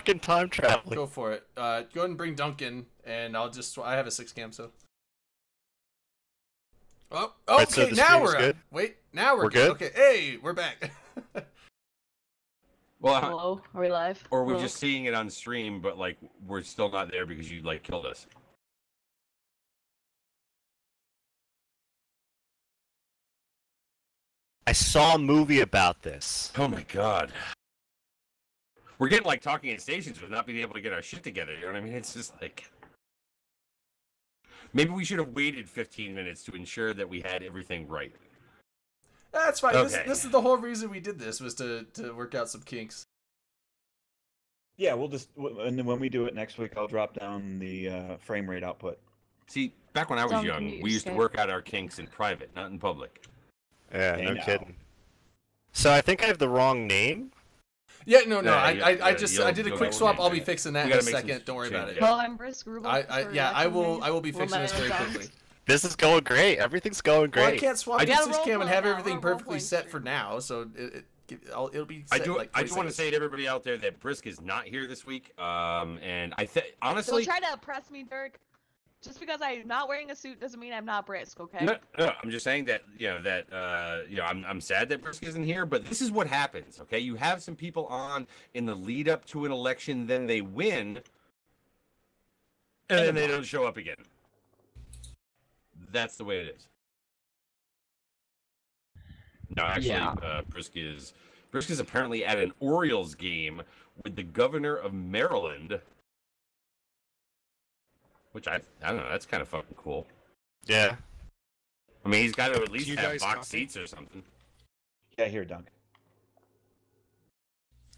fucking time traveling. Go for it. Go ahead and bring Duncan, and I'll just. I have a 6 cam, so. Oh, okay. Right, so the now stream's we're good? Wait, now we're good? Okay, hey, we're back. Well, Hello, are we live? or we're Hello? just seeing it on stream, but like we're still not there because you like killed us. I saw a movie about this. Oh my god. We're getting like talking in stations with not being able to get our shit together. You know what I mean? It's just like maybe we should have waited 15 minutes to ensure that we had everything right. That's fine. Okay. This is the whole reason we did this, was to work out some kinks. Yeah, we'll just and then when we do it next week, I'll drop down the frame rate output. See, back when I was Don't young, mute we used to Skype. work out our kinks in private, not in public. Yeah, Hey, no now. kidding. So I think I have the wrong name. Yeah, no. I you'll did a go quick with swap. it. I'll be fixing that We in a gotta make some second. Don't worry about changes. it. Well, I'm Brisk Rubel. I will be fixing this very quickly. This is going great. Everything's going Well, I great. can't swap I to got a 6 cam role and have play now. everything We're role perfectly playing set for stream. now. So it'll be I set do. in like I 20 just want to seconds. say to everybody out there that Brisk is not here this week. And Don't honestly, try to oppress me, Dirk. Just because I'm not wearing a suit doesn't mean I'm not Brisk, okay? no, I'm just saying that I'm sad that Brisk isn't here, but this is what happens. Okay, you have some people on in the lead up to an election, then they win, and then they don't show up again. That's the way it is. No, actually, Yeah. Brisk is apparently at an Orioles game with the governor of Maryland, which I don't know. That's kind of fucking cool. Yeah. I mean, he's got to at least you have guys box copy? seats or something. Yeah, here, Dunk.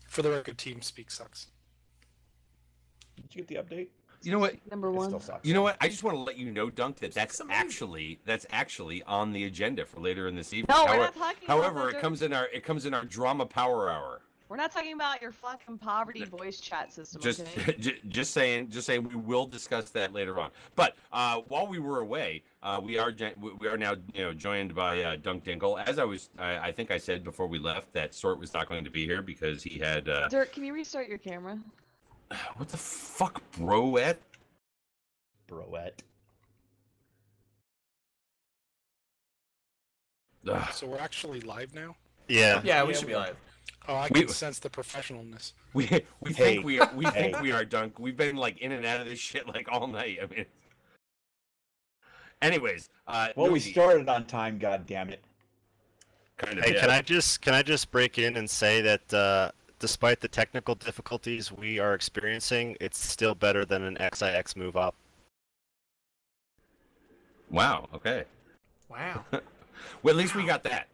For the record, TeamSpeak sucks. Did you get the update? You know what? Number It one. still sucks. You know what? I just want to let you know, Dunk, that that's amazing. actually on the agenda for later in this evening. No, we're However, not talking about however, that, it Dirk. comes in our drama power hour. We're not talking about your fucking poverty voice chat system, Just okay? just saying we will discuss that later on. But while we were away, we are now joined by Dunk Dinkle. As I think I said before we left that Sort was not going to be here because he had Dirk, can you restart your camera? what the fuck, broette? Broette. Ugh. So we're actually live now? Yeah. Yeah, we Yeah, should be we- live. Oh, I We- can sense the professionalness. We Hey. think we are Hey. think we are, Dunk. We've been like in and out of this shit like all night. I mean, anyways, Well, we Nosy, started on time. God damn it. kind of. Hey, yeah. can I just break in and say that despite the technical difficulties we are experiencing, it's still better than an XIX move up. Wow. Okay. Wow. Well, at least we got that.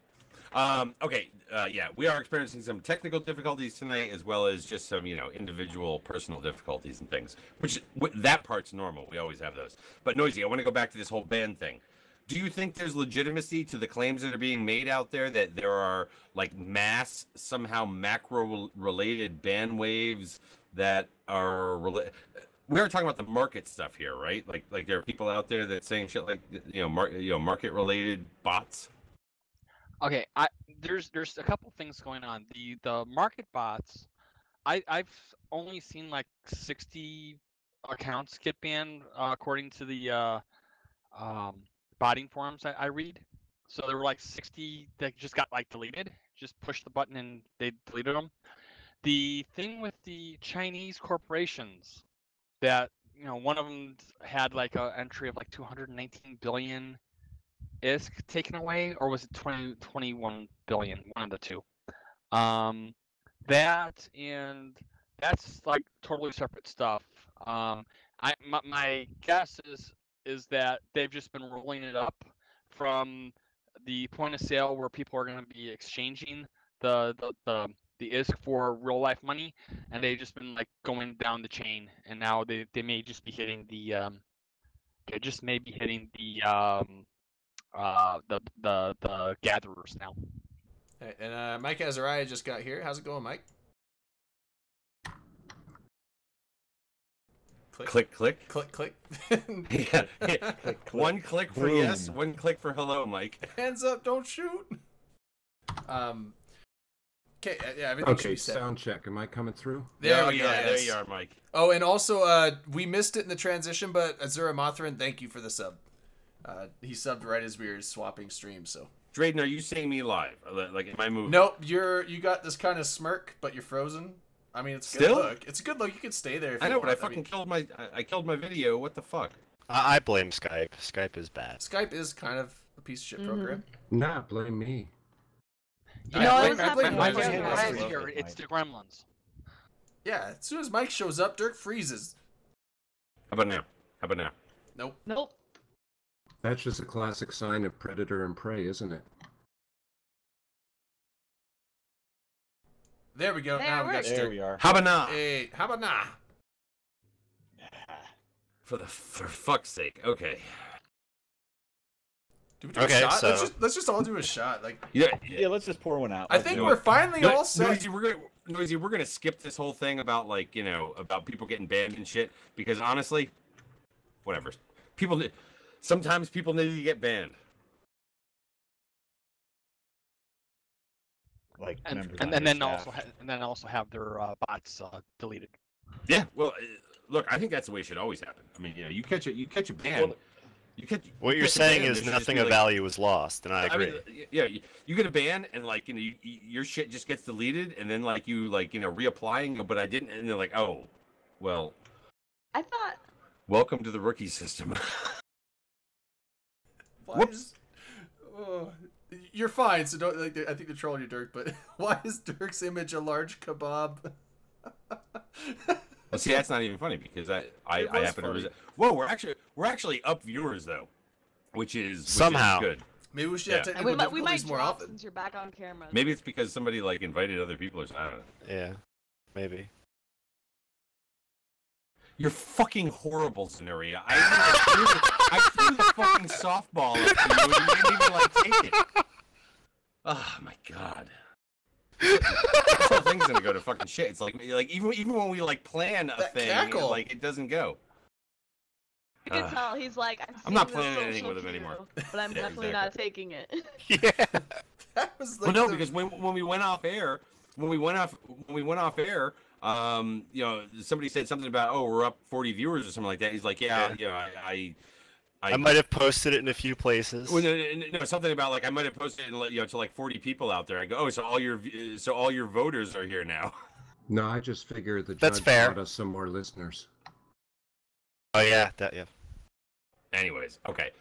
Okay. Yeah, we are experiencing some technical difficulties tonight, as well as just some, individual personal difficulties and things. That part's normal. We always have those. But Noisy, I want to go back to this whole ban thing. Do you think there's legitimacy to the claims that are being made out there that there are like mass, somehow macro-related ban waves that are we are talking about the market stuff here, right? Like there are people out there that saying shit like market-related bots. Okay, there's a couple things going on. The market bots, I've only seen like 60 accounts get banned according to the botting forums I read. So there were like 60 that just got like deleted. Just pushed the button and they deleted them. The thing with the Chinese corporations that one of them had like an entry of like 219 billion ISK taken away, or was it 21 billion? One of the two. That's like totally separate stuff. My guess is that they've just been rolling it up from the point of sale where people are going to be exchanging the ISK for real life money, and they've just been like going down the chain, and now they may just be hitting the the gatherers now. Hey, and Mike Azariah just got here. How's it going, Mike? Click, click. Click, click. Yeah. Click, click. One click for Boom. yes, one click for hello, Mike. Hands up, don't shoot. Okay, yeah, everything should Okay, be set. sound check. Am I coming through? There Oh, we go. yeah, there yes. you are, Mike. Oh, and also, we missed it in the transition, but Azura Mothrin, thank you for the sub. He subbed right as we were swapping streams, so. Drayden, are you seeing me live? Like, am I moving? Nope, you got this kind of smirk, but you're frozen. I mean, it's a good Still? look. It's a good look. You can stay there if I you know, want. but I fucking killed my video. What the fuck? I blame Skype. Skype is bad. Skype is kind of a piece of shit program. Nah, blame me. No, it was I blame happening Mike before. as well. Right. Here, it's the Gremlins. Yeah, as soon as Mike shows up, Dirk freezes. How about now? Nope. Nope. That's just a classic sign of predator and prey, isn't it? There we go. There Now we got we- There Dirk. we are. How about now? Hey, how about nah? For fuck's sake. Okay. Do we do a Okay, shot? so- Let's just all do a shot. Like, Yeah. Yeah, let's just pour one out. I Let's think do we're it. finally all set. Noisy, we're gonna skip this whole thing about like about people getting banned and shit because honestly, whatever. Sometimes people need to get banned. like And, members and, on and your then staff. also have their bots deleted. Yeah. Well, look, I think that's the way it should always happen. I mean, you catch a ban. What you're catch a saying ban, is there should just nothing be, of like- value was lost, and I agree. mean, yeah, you get a ban and like your shit just gets deleted, and then like you reapplying, but I didn't, and they're like, oh, well, I thought. welcome to the rookie system. Why Whoops. is- oh, you're fine. So don't. Like, I think they're trolling you, Dirk. But why is Dirk's image a large kebab? Well, see, that's not even funny because I It was happen funny. to. Whoa, we're actually up viewers though, which is Somehow. good. Maybe we should Yeah. have And technical we might difficulties more drop often. since you're back on camera. Maybe it's because somebody like invited other people or something. I don't know. Yeah, maybe. You're fucking horrible, Zenuria. I threw the fucking softball at you and you didn't even like take it. Oh my god. This whole thing's gonna go to fucking shit. It's like even when we like plan a That thing, cackle. like it doesn't go. You can Ugh. tell he's like, I'm not seeing this planning anything social with him cue, anymore. But I'm Yeah, definitely not taking it. Yeah. That was Well, like no, the- because when we went off air, somebody said something about, oh, we're up 40 viewers or something like that. He's like, yeah, I might have posted it in a few places. Well, no, something about like I might have posted it, to like 40 people out there. I go, oh, so all your voters are here now. No, I just figured the That's judge fair. brought us some more listeners. Oh yeah, yeah. Anyways, okay.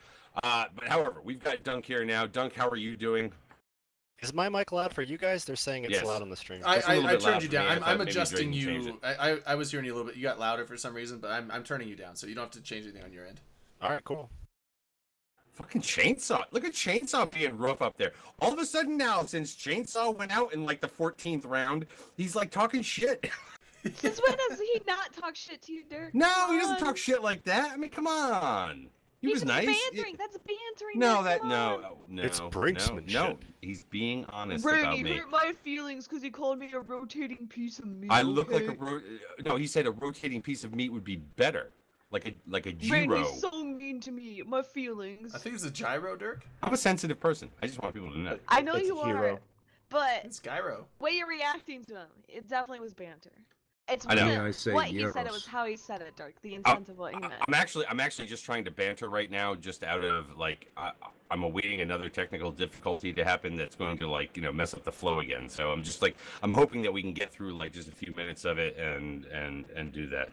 But however, we've got Dunk here now. Dunk, how are you doing? Is my mic loud for you guys? They're saying it's Yes. loud on the stream. Just a little I bit turned loud you for me. down. I I'm thought maybe adjusting Drayden changed you. I was hearing you a little bit. You got louder for some reason, but I'm turning you down, so you don't have to change anything on your end. All right, cool. Fucking Chainsaw. Look at Chainsaw being rough up there. All of a sudden now, since Chainsaw went out in like the 14th round, he's like talking shit. Since when does he not talk shit to you, Dirk? No, Come he doesn't on. talk shit like that. I mean, come on. He He's was just nice. bantering. That's bantering. No, Dirk, that come no, on. no. It's No, brinksmanship. he's being honest Brady about me. hurt my feelings because he called me a rotating piece of meat. I look like a okay? no. He said a rotating piece of meat would be better, like a Brady's gyro. so mean to me. My feelings. I think it's a gyro, Dirk. I'm a sensitive person. I just want people to know. I know It's you a hero. are, but It's gyro. the way you're reacting to him, it definitely was banter. It's I know. wasn't Yeah, I say what he said. It gyros. was how he said it, Dirk. The intent of what he meant. I'm actually just trying to banter right now, just out of like I'm awaiting another technical difficulty to happen that's going to like mess up the flow again. So I'm just like I'm hoping that we can get through like just a few minutes of it and do that.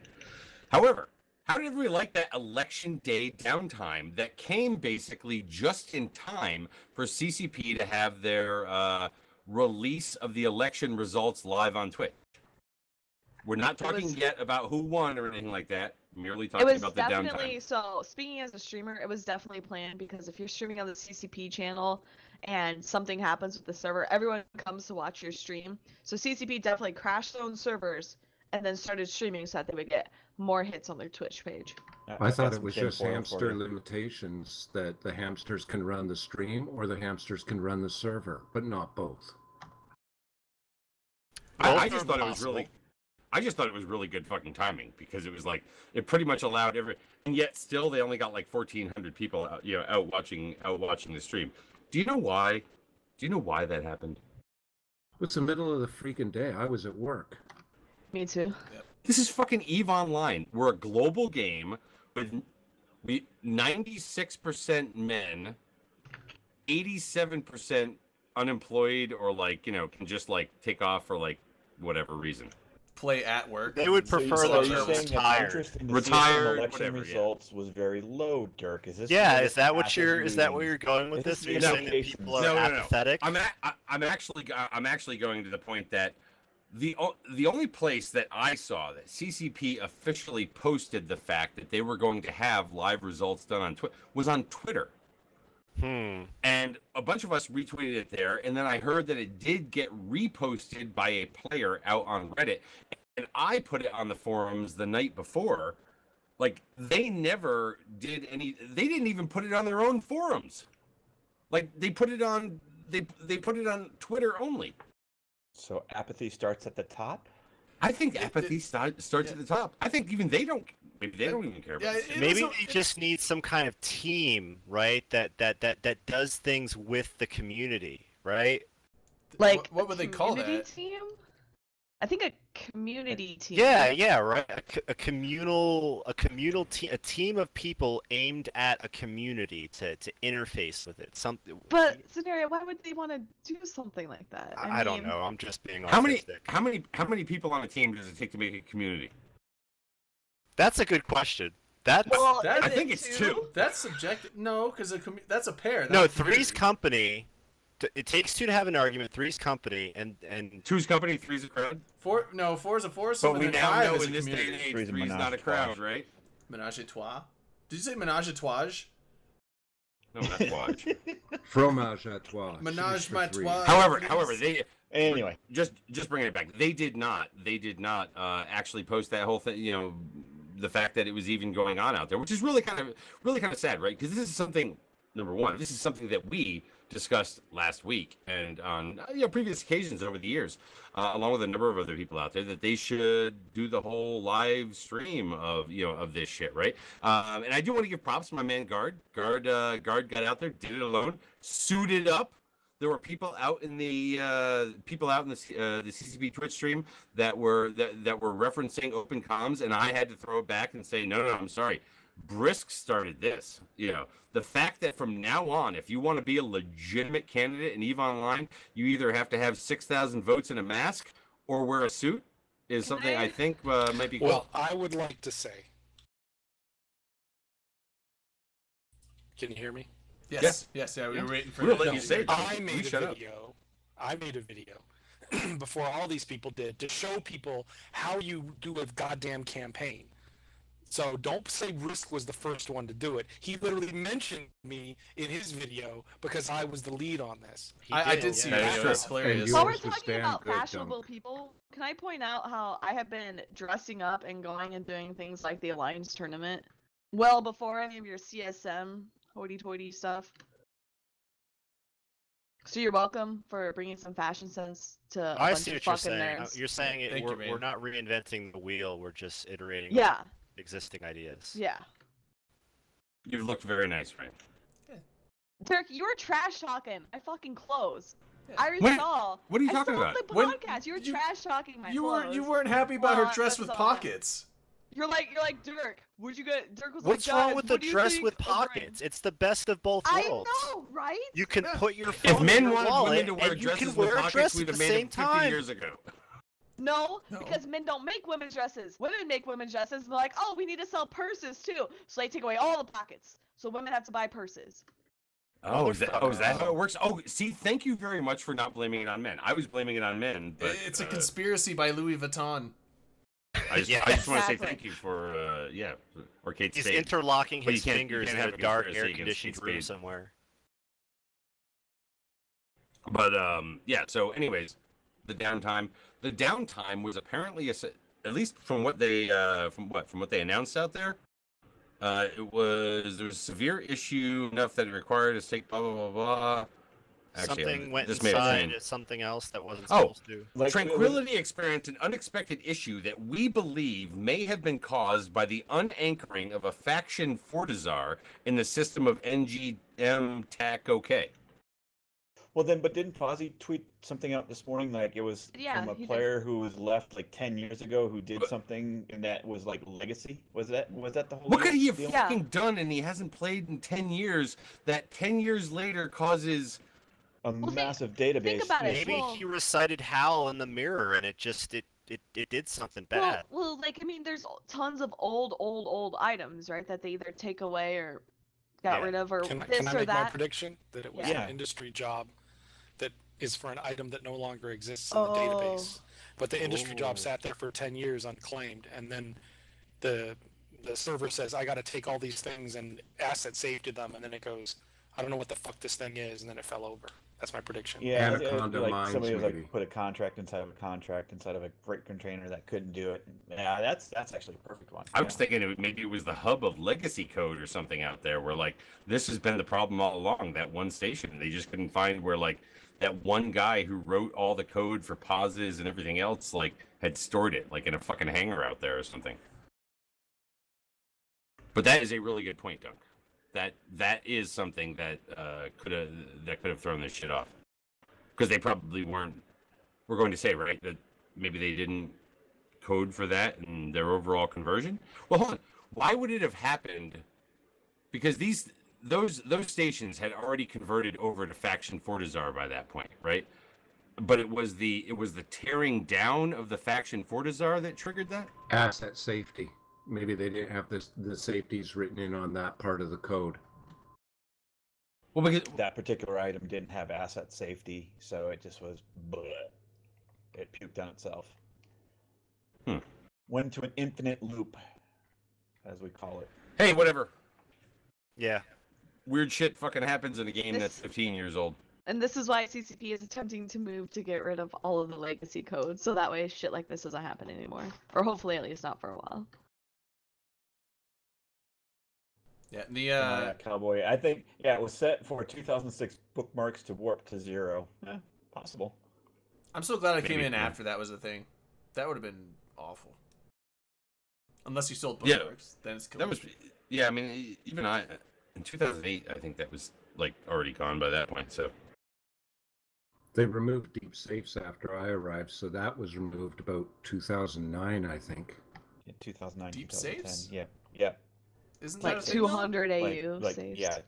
However, how did everybody like that election day downtime that came basically just in time for CCP to have their release of the election results live on Twitch? We're not talking was- yet about who won or anything like that. Merely It talking was about the definitely downtime. so. Speaking as a streamer, it was definitely planned because if you're streaming on the CCP channel and something happens with the server, everyone comes to watch your stream. So CCP definitely crashed their own servers and then started streaming so that they would get more hits on their Twitch page. I thought got it was some just tinfoil for hamster you. limitations that the hamsters can run the stream or the hamsters can run the server, but not both. I Both just are thought it was possible. really, I just thought it was really good fucking timing because it was like it pretty much allowed and yet still they only got like 1,400 people out watching the stream. Do you know why? Do you know why that happened? was the middle of the freaking day. I was at work. Me too. This is fucking EVE Online. We're a global game with 96% men, 87% unemployed, or like, you know, can just like take off for like whatever reason. Play at work. They would prefer so those you're are saying that retired. interest in the Retired, CSM election whatever, yeah. results was very low, Dirk. Is this? Yeah, something is that what happens you're? Is that in- where you're going with This this? is You're the saying that implications. people are No. apathetic? I'm actually going to the point that the only place that I saw that CCP officially posted the fact that they were going to have live results done on Twitter was on Twitter. And a bunch of us retweeted it there, and then I heard that it did get reposted by a player out on Reddit, and I put it on the forums the night before. Like, they never did any. They didn't even put it on their own forums. Like, they put it on. They put it on Twitter only. So apathy starts at the top. I think apathy starts at the top. I think even they don't. Maybe they don't even care about it. Maybe they just need some kind of team, right? That does things with the community, right? Like what would they call community that? team? I think a community team. Yeah, right. A communal team, a team of people aimed at a community to interface with it. Something. But scenario, why would they want to do something like that? I don't mean, know. I'm just being How autistic. many people on a team does it take to make a community? That's a good question. That's Well, That- is I think it it's two. That's subjective. No, because that's a pair. no. not a Three's community. company. It takes two to have an argument. Three's company, and Two's company, three's a crowd. Four is a foursome. But we and then now five know is a in this day and community. age, Three's a three's not a menage crowd, trois. right? Menage a trois. Did you say menage a trois? No, that's watch. Fromage à trois. Menage for ma three. trois. However, they Anyway, just bringing it back. They did not actually post that whole thing. You know, the fact that it was even going on out there, which is really kind of sad, right? Because this is something. Number one, this is something that we discussed last week and on previous occasions over the years, along with a number of other people out there, that they should do the whole live stream of this shit, right? And I do want to give props to my man Guard. Guard got out there, did it alone, suited up. There were people out in the CCP Twitch stream that were referencing open comms, and I had to throw it back and say, no, I'm sorry. Brisk started this. The fact that from now on, if you want to be a legitimate candidate in EVE Online, you either have to have 6,000 votes and a mask or wear a suit is something I think might be cool. Well, I would like to say. Can you hear me? Yes. Yeah, we were waiting for We'll you. let you say it. I You made shut a up. video. I made a video before all these people did to show people how you do a goddamn campaign. So don't say Risk was the first one to do it. He literally mentioned me in his video because I was the lead on this. I did see That that. is It true. was hilarious. While we're Yours was talking damn about good, fashionable Dunk. people, can I point out how I have been dressing up and going and doing things like the Alliance tournament well before any of your CSM hoity-toity stuff? So you're welcome for bringing some fashion sense to a I bunch see of what you're fucking saying. nerds. You're saying Thank you, we're man. not reinventing the wheel. We're just iterating Yeah, existing ideas. yeah. You've looked very nice, Frank. Dirk, you were trash talking my fucking clothes. Yeah. I What? saw. What are you I talking saw about? the When- podcast. You were you- trash talking my You clothes. weren't happy about her Well, dress that's with all. pockets. You're like Dirk. Would you get? Dirk was What's like, wrong "Guys, with the what do you dress think with of wearing-" pockets? It's the best of both I worlds. know, right? You can Yeah. put your phone If men in your wanted wallet women to wear and you dresses can with wear a pockets, dress we'd at the have made same them 50 time. years ago. No, No. because men don't make women's dresses. Women make women's dresses. They're like, oh, we need to sell purses too. So they take away all the pockets. So women have to buy purses. Oh, is that how it works? Oh, see, thank you very much for not blaming it on men. I was blaming it on men, but It's a conspiracy by Louis Vuitton. I just Yeah. want to say Exactly. thank you for or Kate He's Spade. interlocking But you his can't- you fingers can't in have a a dark, conspiracy against air-conditioned Kate room Spade. somewhere. But yeah. So, anyways, the downtime was apparently at least from what they announced out there. There was a severe issue enough that it required us to take blah blah blah blah. Actually, Something went this may have inside changed. something else that wasn't Oh. supposed to. like Tranquility experienced an unexpected issue that we believe may have been caused by the unanchoring of a faction Fortizar in the system of NGM TAC OK. Well, then, but didn't Fozzie tweet something out this morning like it was Yeah, from a he did. player who was left like 10 years ago who did something and that was like legacy? Was that the whole What could he have deal? Yeah. fucking done and he hasn't played in 10 years that 10 years later causes... A Well, massive database. think about it. Maybe Well- he recited Hal in the mirror and it did something bad. Well, like I mean, there's tons of old items, right? That they either take away or got Yeah. rid of, or Can this I or make my that. prediction that it was Yeah. an industry job that is for an item that no longer exists in the Oh. database, but the industry Oh. job sat there for 10 years unclaimed, and then the server says I got to take all these things and asset save them, and then it goes, I don't know what the fuck this thing is, and then it fell over. That's my prediction. Yeah, Anaconda like mines, somebody was maybe. like put a contract inside of a contract inside of a freight container that couldn't do it. Yeah, that's actually a perfect one. I was thinking maybe it was the hub of legacy code or something out there where, like, this has been the problem all along, that one station. They just couldn't find where, like, that one guy who wrote all the code for pauses and everything else, like, had stored it, like, in a fucking hangar out there or something. But that is a really good point, Dunk. That is something that could have thrown this shit off, because they probably weren't. We're going to say, right, that maybe they didn't code for that in their overall conversion. Well, hold on. Why would it have happened? Because those stations had already converted over to Faction Fortizar by that point, right? But it was the tearing down of the Faction Fortizar that triggered that. Asset safety. Maybe they didn't have the safeties written in on that part of the code. Well, because That particular item didn't have asset safety, so it just was bleh. It puked on itself. Went to an infinite loop, as we call it. hey, whatever. Yeah. Weird shit fucking happens in a game This- that's 15 years old. And this is why CCP is attempting to move to get rid of all of the legacy code, so that way shit like this doesn't happen anymore, or hopefully at least not for a while. Yeah, Cowboy. I think it was set for 2006 bookmarks to warp to 0. Possible. I'm so glad I came Maybe, in yeah. after that was a thing. That would have been awful. Unless you sold Yeah. bookmarks, then it's cool. That was, yeah. I mean, even in 2008, I think that was like already gone by that point. So They removed deep safes after I arrived, so that was removed about 2009, I think. In 2009, Deep 2010. saves? Yeah. Isn't that Like a thing now? 200 AU Like saves. yeah,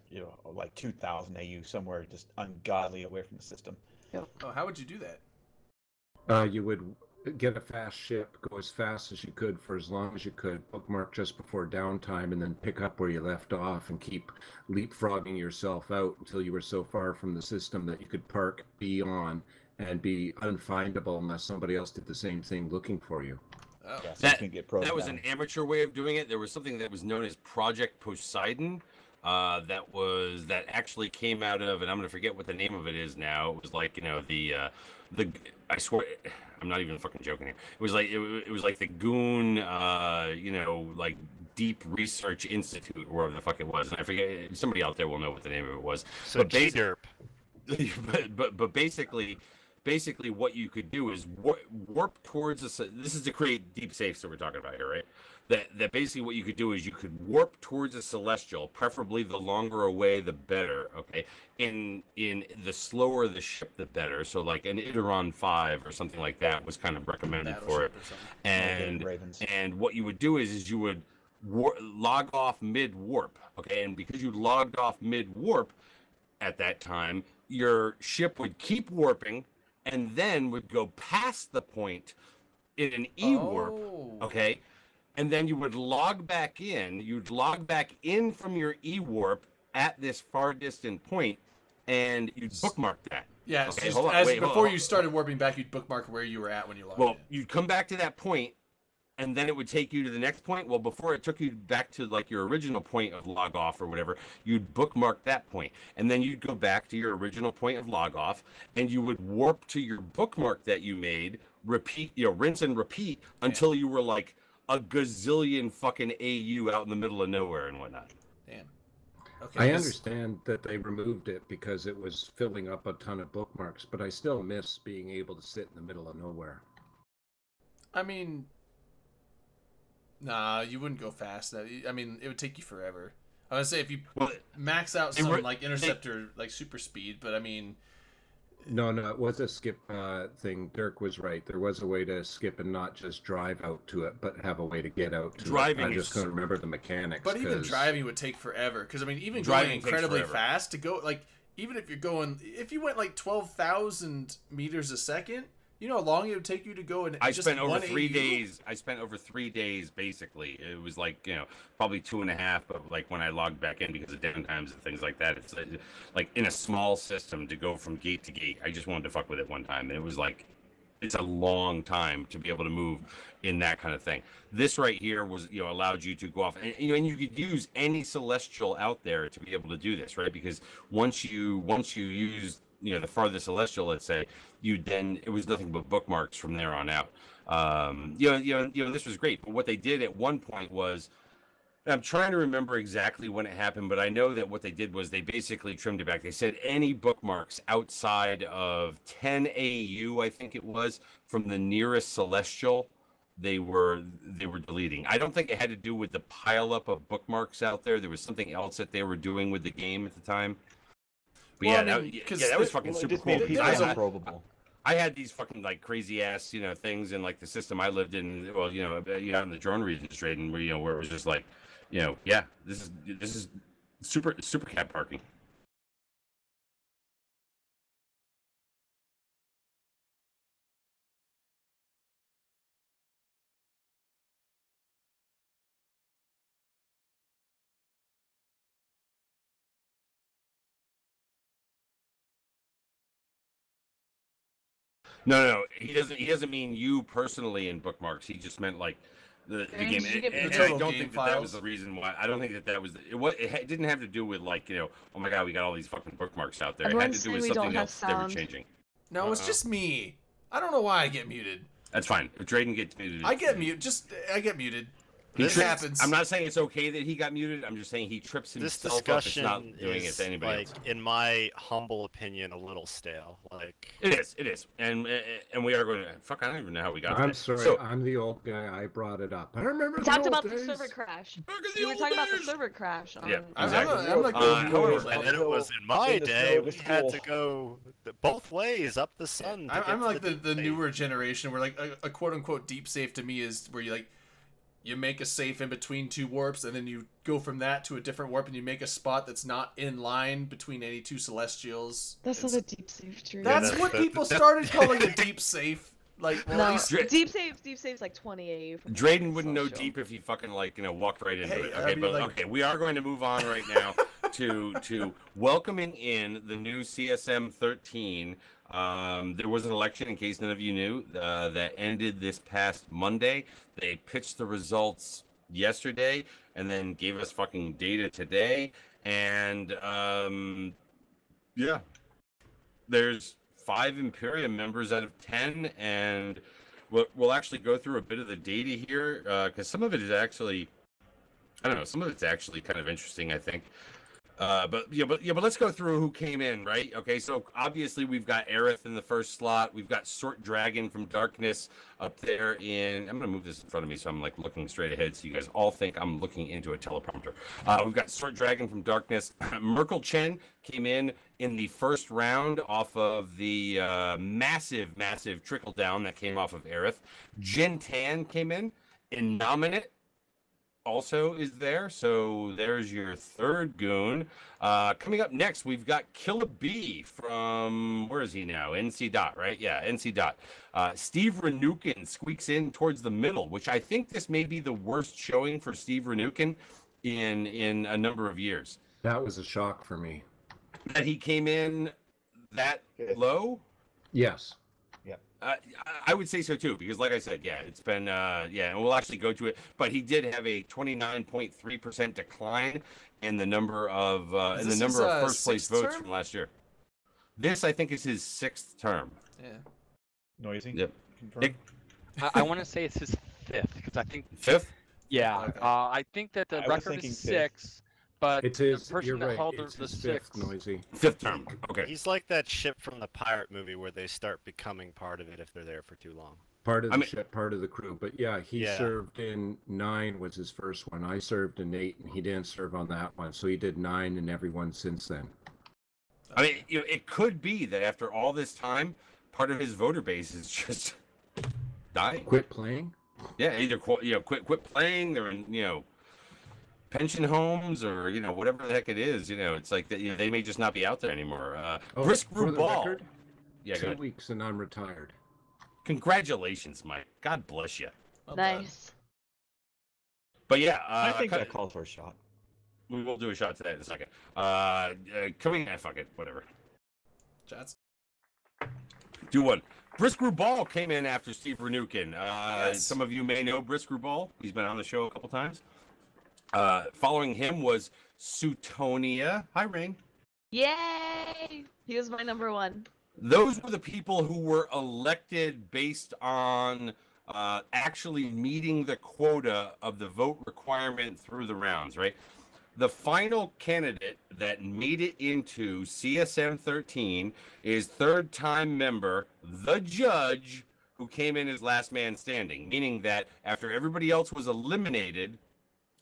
like 2,000 AU somewhere just ungodly away from the system. Oh, how would you do that? You would get a fast ship, go as fast as you could for as long as you could, bookmark just before downtime, and then pick up where you left off and keep leapfrogging yourself out until you were so far from the system that you could park, be on, and be unfindable unless somebody else did the same thing looking for you. Oh, Yeah, so that you can get probed that was down. an amateur way of doing it. There was something that was known as Project Poseidon. That actually came out of, and I'm gonna forget what the name of it is now. It was like, you know, the I swear, I'm not even fucking joking here. It was like the Goon, you know, like Deep Research Institute, or whatever the fuck it was. And I forget. Somebody out there will know what the name of it was. So But basi- GDERP. but basically what you could do is warp towards this is to create deep safes that we're talking about here, right? That basically what you could do is you could warp towards a celestial, preferably the longer away the better, okay? In the slower the ship the better. So like an Ideron 5 or something like that was kind of recommended for it. Battleship or something. And Ravens. and what you would do is you would log off mid warp, okay? And because you logged off mid warp at that time, your ship would keep warping and then would go past the point in an E-warp, Oh. okay? And then you would log back in. You'd log back in from your E-warp at this far distant point, and you'd bookmark that. Yeah, Okay, so hold on, as wait, hold before on. you started warping back, you'd bookmark where you were at when you logged Well, in. you'd come back to that point, and then it would take you to the next point. Well, before it took you back to like your original point of log off or whatever, you'd bookmark that point, and then you'd go back to your original point of log off, and you would warp to your bookmark that you made, repeat, you know, rinse and repeat until you were like a gazillion fucking AU out in the middle of nowhere and whatnot. Damn. Okay. I this- understand that they removed it because it was filling up a ton of bookmarks, but I still miss being able to sit in the middle of nowhere. I mean, nah, you wouldn't go fast. I mean, it would take you forever. I would say if you Well, max out they some were- like interceptor, like super speed, but I mean, No, it was a skip thing. Dirk was right. There was a way to skip and not just drive out to it, but have a way to get out to Driving it. I just is- couldn't remember the mechanics. But even 'cause- driving would take forever. Because I mean, even Driving going takes incredibly forever. fast to go like even if you're going, if you went like 12,000 meters a second, you know how long it would take you to go in I just spent over 1 3 AU? days. I spent over 3 days basically. It was like, probably 2.5, but like when I logged back in because of downtimes and things like that, it's like in a small system to go from gate to gate. I just wanted to fuck with it one time, and it was like, it's a long time to be able to move in that kind of thing. This right here was, allowed you to go off, and you could use any celestial out there to be able to do this, right? Because once you use the farthest celestial, let's say, it was nothing but bookmarks from there on out. This was great. But what they did at one point was, and I'm trying to remember exactly when it happened, but I know that what they did was they basically trimmed it back. They said any bookmarks outside of 10 AU, I think it was, from the nearest celestial, they were deleting. I don't think it had to do with the pileup of bookmarks out there. There was something else that they were doing with the game at the time. But Well, yeah, I mean, 'cause that was the- fucking Well, it super just cool. made because people there's a- unprobable. I had these fucking like crazy ass, things in like the system I lived in. Well, in the drone regions trading, where it was just like, yeah, this is super cat parking. No, he doesn't. He doesn't mean you personally in bookmarks. He just meant like the game. Did you get And the I total don't game think that was files? the reason why. I don't think that was. It didn't have to do with like, oh my god, we got all these fucking bookmarks out there. It had Everyone's to do with saying we something don't have else they were sound. changing. No, it's just me. I don't know why I get muted. That's fine. If Drayden gets muted, I get muted. I get muted. This It is- happens. I'm not saying it's okay that he got muted. I'm just saying he trips This himself up. It's discussion not doing it is, to anybody like, else. in my humble opinion, a little stale. Like, It is, and we are going to. Fuck, I don't even know how we got. I'm there. sorry, So, I'm the old guy. I brought it up. I remember We the talked old about the days. server crash. Back in the We were old talking about the days. server crash. On, Yeah, I'm exactly. like, however, and then it was in my in the day, snow we to had to school. go both ways up the sun. to I'm get to like the deep newer generation where like a quote unquote deep safe to me is where you make a safe in between two warps and then you go from that to a different warp and you make a spot that's not in line between any two celestials. That's not It's- a deep safe tree. That's that's what the- people that- started calling a deep safe. Like, well, at No, least Dra- deep save's like 20 AU. From Drayden wouldn't know Celestial. deep if he fucking walked right into Hey, it. I Okay, mean, but like- okay, we are going to move on right now to welcoming in the new CSM 13. There was an election, in case none of you knew, that ended this past Monday. They pitched the results yesterday and then gave us fucking data today. And yeah, there's 5 Imperium members out of 10, and we'll actually go through a bit of the data here because some of it is actually, I don't know, some of it's actually kind of interesting, I think. But let's go through who came in, right? Okay, so obviously we've got Aerith in the first slot. We've got Sort Dragon from Darkness up there in. I'm gonna move this in front of me so I'm like looking straight ahead, so you guys all think I'm looking into a teleprompter. We've got Sort Dragon from Darkness. Merkel Chen came in the first round off of the massive trickle down that came off of Aerith. Jin Tan came in. Innominate also is there, so there's your third goon. Coming up next, we've got Killa B from, where is he now? NC Dot, right? Yeah, NC Dot. Steve Renukin squeaks in towards the middle, which I think this may be the worst showing for Steve Renukin in a number of years. That was a shock for me. That he came in that low? Yes. I would say so too, because like I said, yeah, it's been, and we'll actually go to it, but he did have a 29.3% decline in the number of Is this his, first place sixth votes term? from last year. This, I think, is his 6th term. yeah. Noisy. Yep. Confirm. Nick? I want to say it's his 5th because I think 5th? yeah. Okay. I think that the I was record thinking is fifth. 6, but It the is. person You're that right. held It's the his fifth, 6th. Noisy. 5th term. Okay. He's like that ship from the pirate movie where they start becoming part of it if they're there for too long. Part of I the mean- ship, part of the crew. But yeah, he Yeah. served in 9 was his first one. I served in 8, and he didn't serve on that one. So he did 9 and every one since then. I mean, it could be that after all this time, part of his voter base is just dying. Quit playing? Yeah, either quit playing, or pension homes, or whatever the heck it is. It's like that. They may just not be out there anymore. Brisk for the Ball. record, Yeah, go 2 ahead. weeks and I'm retired. Congratulations, Mike. God bless you. Well done. Nice. But yeah, I think that calls for a shot. we will do a shot to that in a second. Fuck it, whatever. Chats. Do one. Brisk Ball came in after Steve Rnukin. Yes. Some of you may know Brisk Ball. He's been on the show a couple times. Following him was Sutonia. Hi, Rain. Yay! He was my number one. Those were the people who were elected based on actually meeting the quota of the vote requirement through the rounds, right? The final candidate that made it into CSM 13 is third-time member, the judge, who came in as last man standing, meaning that after everybody else was eliminated,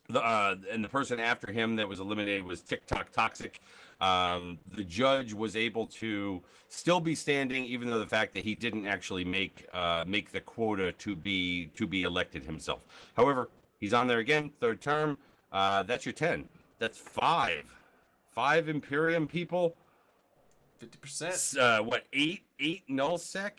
and the person after him that was eliminated was TikTok Toxic, the judge was able to still be standing, even though the fact that he didn't actually make the quota to be elected himself. However, he's on there again, third term. That's your 10. That's 5 Imperium people. 50%. What, 8 nullsec,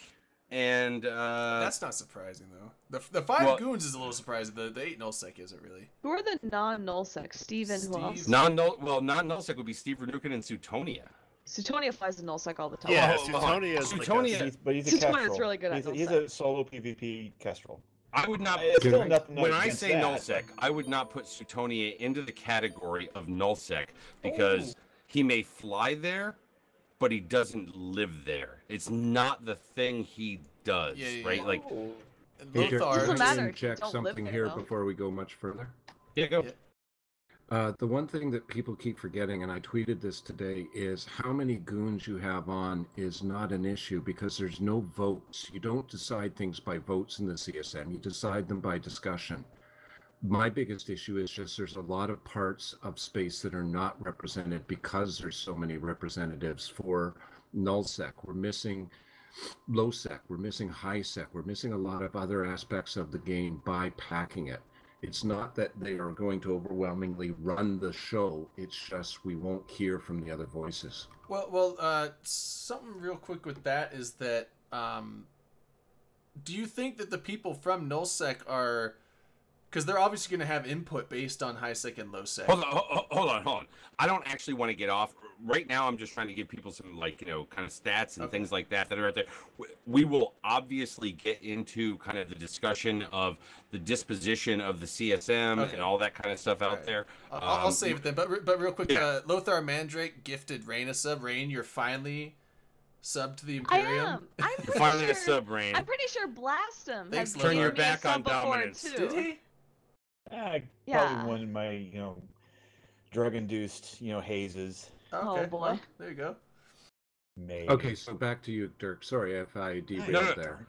and That's not surprising though. The 5 goons is a little surprising. The 8 nullsec isn't really. Who are the non-nullsec? Steven, who else? non-nullsec would be Steve Rnukin and Sutonia. Sutonia flies the nullsec all the time. Yeah, Oh, Sutonia is Sutonia- But he's a This one Kestrel. is really good at He's a solo PvP Kestrel. I would not. It's still Can I- nothing When I against say that, nullsec, I would not put Sutonia into the category of nullsec because he may fly there, but he doesn't live there. It's not the thing he does, Yeah, right? yeah. Like, And Hey, Dirk, Lothar. Doesn't can I matter if you interject don't live something there, here though. before we go much further? yeah, go. Yeah. The one thing that people keep forgetting, and I tweeted this today, is how many goons you have on is not an issue because there's no votes. You don't decide things by votes in the CSM. You decide them by discussion. My biggest issue is just there's a lot of parts of space that are not represented because there's so many representatives for nullsec. We're missing low sec. We're missing high sec. We're missing a lot of other aspects of the game by packing it. It's not that they are going to overwhelmingly run the show. It's just we won't hear from the other voices. Well, something real quick with that is that, do you think that the people from nullsec are, because they're obviously going to have input based on high sec and low sec. Hold on. I don't actually want to get off. Right now, I'm just trying to give people some, kind of stats and things like that are out there. We will obviously get into kind of the discussion of the disposition of the CSM and all that kind of stuff out there. I'll save it then. But real quick, yeah. Lothar Mandrake gifted Rain a sub. Rain, you're finally subbed to the I Imperium. am. I'm You're pretty finally a sure. sub, Rain. I'm pretty sure Blastum Thanks, has Turn given your me back a sub on before, dominance. too. Did he? Yeah. Probably one of my, drug-induced, hazes. Okay, boy. well, there you go. Maybe. Okay, so back to you, Dirk. Sorry if I derailed there.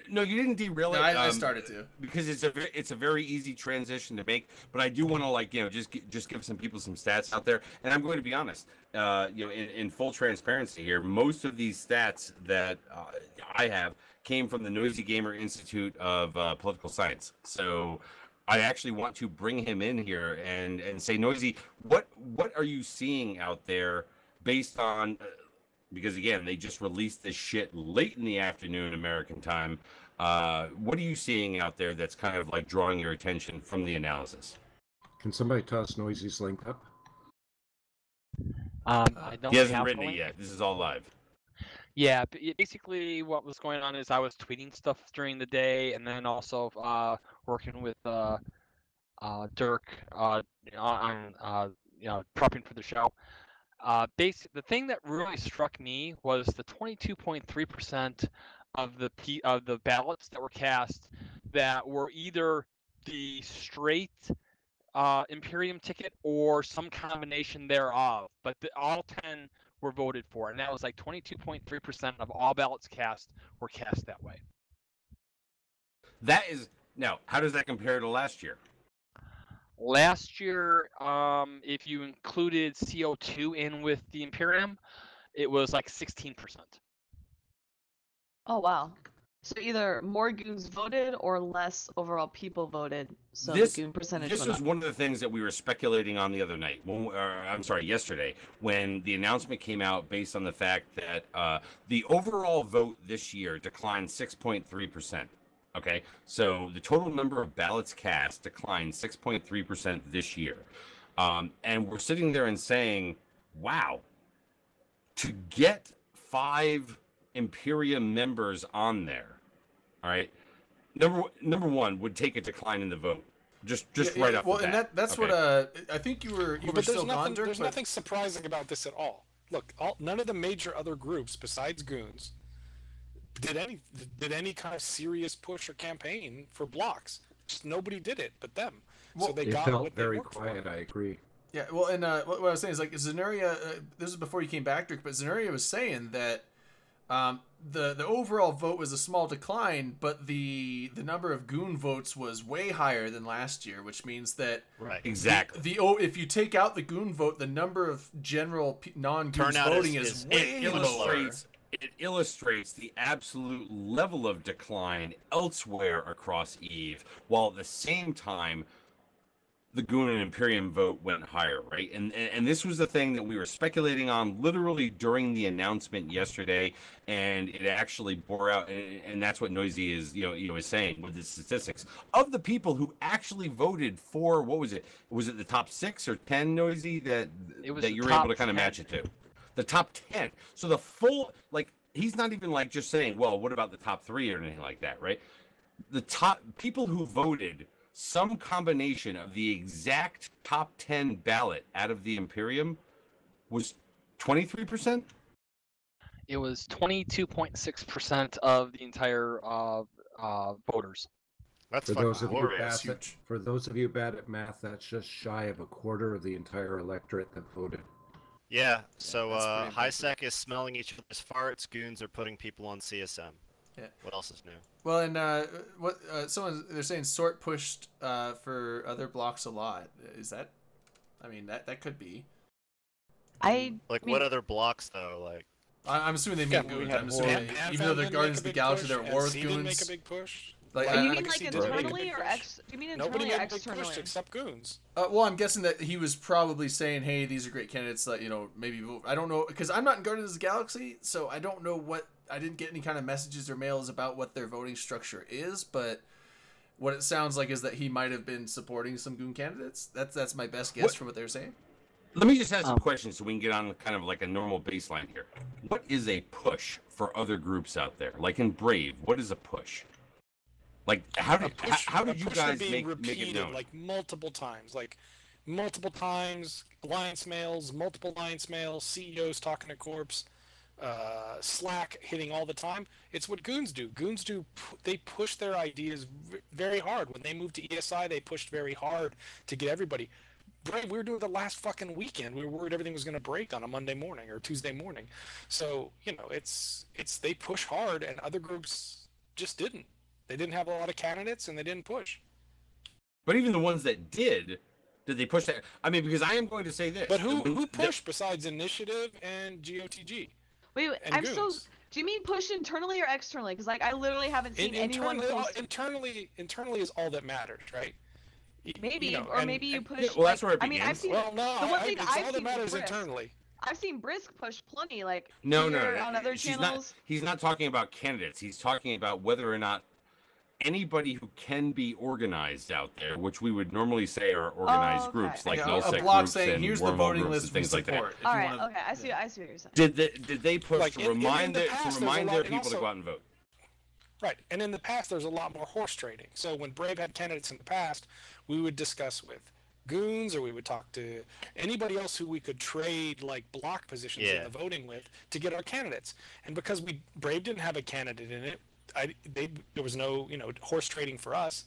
No, you didn't derail it. I started to. Because it's a very easy transition to make. But I do want to just give some people some stats out there. And I'm going to be honest. In full transparency here, most of these stats that I have came from the Noisy Gamer Institute of Political Science. So I actually want to bring him in here and say, Noisy, what are you seeing out there based on? Because again, they just released this shit late in the afternoon American time. What are you seeing out there that's kind of like drawing your attention from the analysis? Can somebody toss Noisy's link up? I don't He hasn't have written the it link. yet. This is all live. Yeah, basically what was going on is I was tweeting stuff during the day, and then also working with Dirk on prepping for the show. The thing that really struck me was the 22.3% of the ballots that were cast that were either the straight Imperium ticket or some combination thereof, but all 10 were voted for, and that was like 22.3% of all ballots cast were cast that way. That is now. How does that compare to last year? Last year, if you included CO2 in with the Imperium, it was like 16%. Oh wow. So either more goons voted or less overall people voted, so This- the goon percentage This went was up. one of the things that we were speculating on the other night. Yesterday, when the announcement came out based on the fact that the overall vote this year declined 6.3%. Okay, so the total number of ballots cast declined 6.3% this year, and we're sitting there and saying, "Wow, to get 5 Imperium members on there, all right, number one would take a decline in the vote, just right off Well, the and bat. that's okay? what I think you were But still there's nothing, gone, Dirk, there's but- nothing surprising about this at all. Look, none of the major other groups besides Goons did any kind of serious push or campaign for blocks. Just nobody did it but them. So Well, they It got felt what they very worked for. quiet. I agree. Yeah, well, and what I was saying is like Zenuria. This is before you came back, Dirk, but Zenuria was saying that the overall vote was a small decline, but the number of goon votes was way higher than last year, which means that Right. Exactly. if you take out the goon vote, the number of general non-goons Turnout voting is- is is- way It lower. illustrates the absolute level of decline elsewhere across Eve, while at the same time the Goon and Imperium vote went higher, right? And this was the thing that we were speculating on literally during the announcement yesterday, and it actually bore out, and that's what Noisy is is saying with the statistics of the people who actually voted for, what was it? Was it the top 6 or 10, Noisy, that It was that the you were top able to kind of 10. match it to? The top 10. So the full, like, he's not even like just saying, well, what about the top 3 or anything like that, right? The top people who voted some combination of the exact top 10 ballot out of the Imperium was 23%. It was 22.6% of the entire voters. That's For fucking those of you glorious. bad, for those of you bad at math, that's just shy of a quarter of the entire electorate that voted. Yeah, so that's pretty impressive. HiSec is smelling each other's farts, goons are putting people on CSM. Yeah. What else is new? Well, and they're saying sort pushed for other blocks a lot. Is that? I mean, that could be. I Like, mean, what other blocks, though? Like, I'm assuming they Yeah, mean we goons. had I'm assuming Pan- Pan even though they're didn't Guardians make of a the big Galaxy, push, they're war with NC didn't make a goons. big push. Like, Like, do I- you I mean can like see Dirk making a internally big or push. do you mean Nobody internally or made a big externally? push except Goons. Well, I'm guessing that he was probably saying, "Hey, these are great candidates. That maybe vote." I don't know because I'm not in Guardians of the Galaxy, so I don't know what. I didn't get any kind of messages or mails about what their voting structure is, but what it sounds like is that he might have been supporting some goon candidates. That's my best guess What- from what they're saying. Let me just ask some questions so we can get on kind of like a normal baseline here. What is a push for other groups out there? Like in Brave, what is a push? Like how did A you push guys being make it repeated known? like multiple times, alliance mails, multiple alliance mails, CEOs talking to corps, Slack hitting all the time. It's what goons do. They push their ideas very hard. When they moved to ESI, they pushed very hard to get everybody. Brave, we were doing the last fucking weekend. We were worried everything was going to break on a Monday morning or Tuesday morning. So it's they push hard, and other groups just didn't. They didn't have a lot of candidates, and they didn't push. But even the ones that did they push that? I mean, because I am going to say this. But who the- pushed besides Initiative and GOTG? Wait, and I'm so. goons? Do you mean push internally or externally? Because like I literally haven't seen anyone post. Internally is all that matters, right? Maybe, know, or and- maybe you and- push. Yeah, well, that's where it I mean, I've begins. seen. Well, no, the one thing it's I've all that seen matters Brisk. internally. I've seen Brisk push plenty, like No, here on other she's channels. He's not talking about candidates. He's talking about whether or not anybody who can be organized out there, which we would normally say are organized okay. groups like Yeah, nullsec a block groups saying, and "Here's the wormhole voting groups list and we things like that. support." If All you right, wanna- okay, I see what you're saying. Did they push Like, to in remind the past, there's a lot- their and people to also- go out and vote? Right, and in the past, there's a lot more horse trading. So when Brave had candidates in the past, we would discuss with goons, or we would talk to anybody else who we could trade like block positions in Yeah. the voting with to get our candidates. And because Brave didn't have a candidate in it, there was no horse trading for us.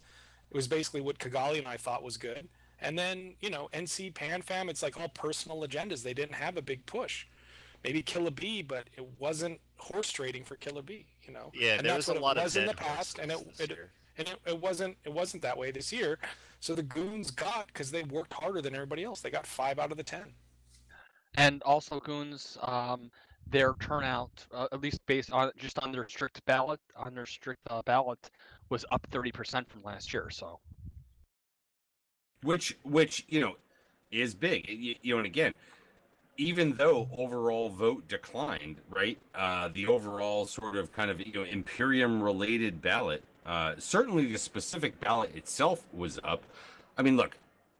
It was basically what Kigali and I thought was good. And then NC PanFam, it's like all personal agendas. They didn't have a big push. Maybe Killer B, but it wasn't horse trading for Killer B. Yeah, and there that's was a what lot it of was in the dead past, and horses this year. it wasn't that way this year. So the goons got, because they worked harder than everybody else. They got 5 out of the 10. And also goons, their turnout, at least based on just on their strict ballot, ballot, was up 30% from last year. So, which is big. And again, even though overall vote declined, right? The overall sort of kind of Imperium related ballot, certainly the specific ballot itself was up. I mean, look,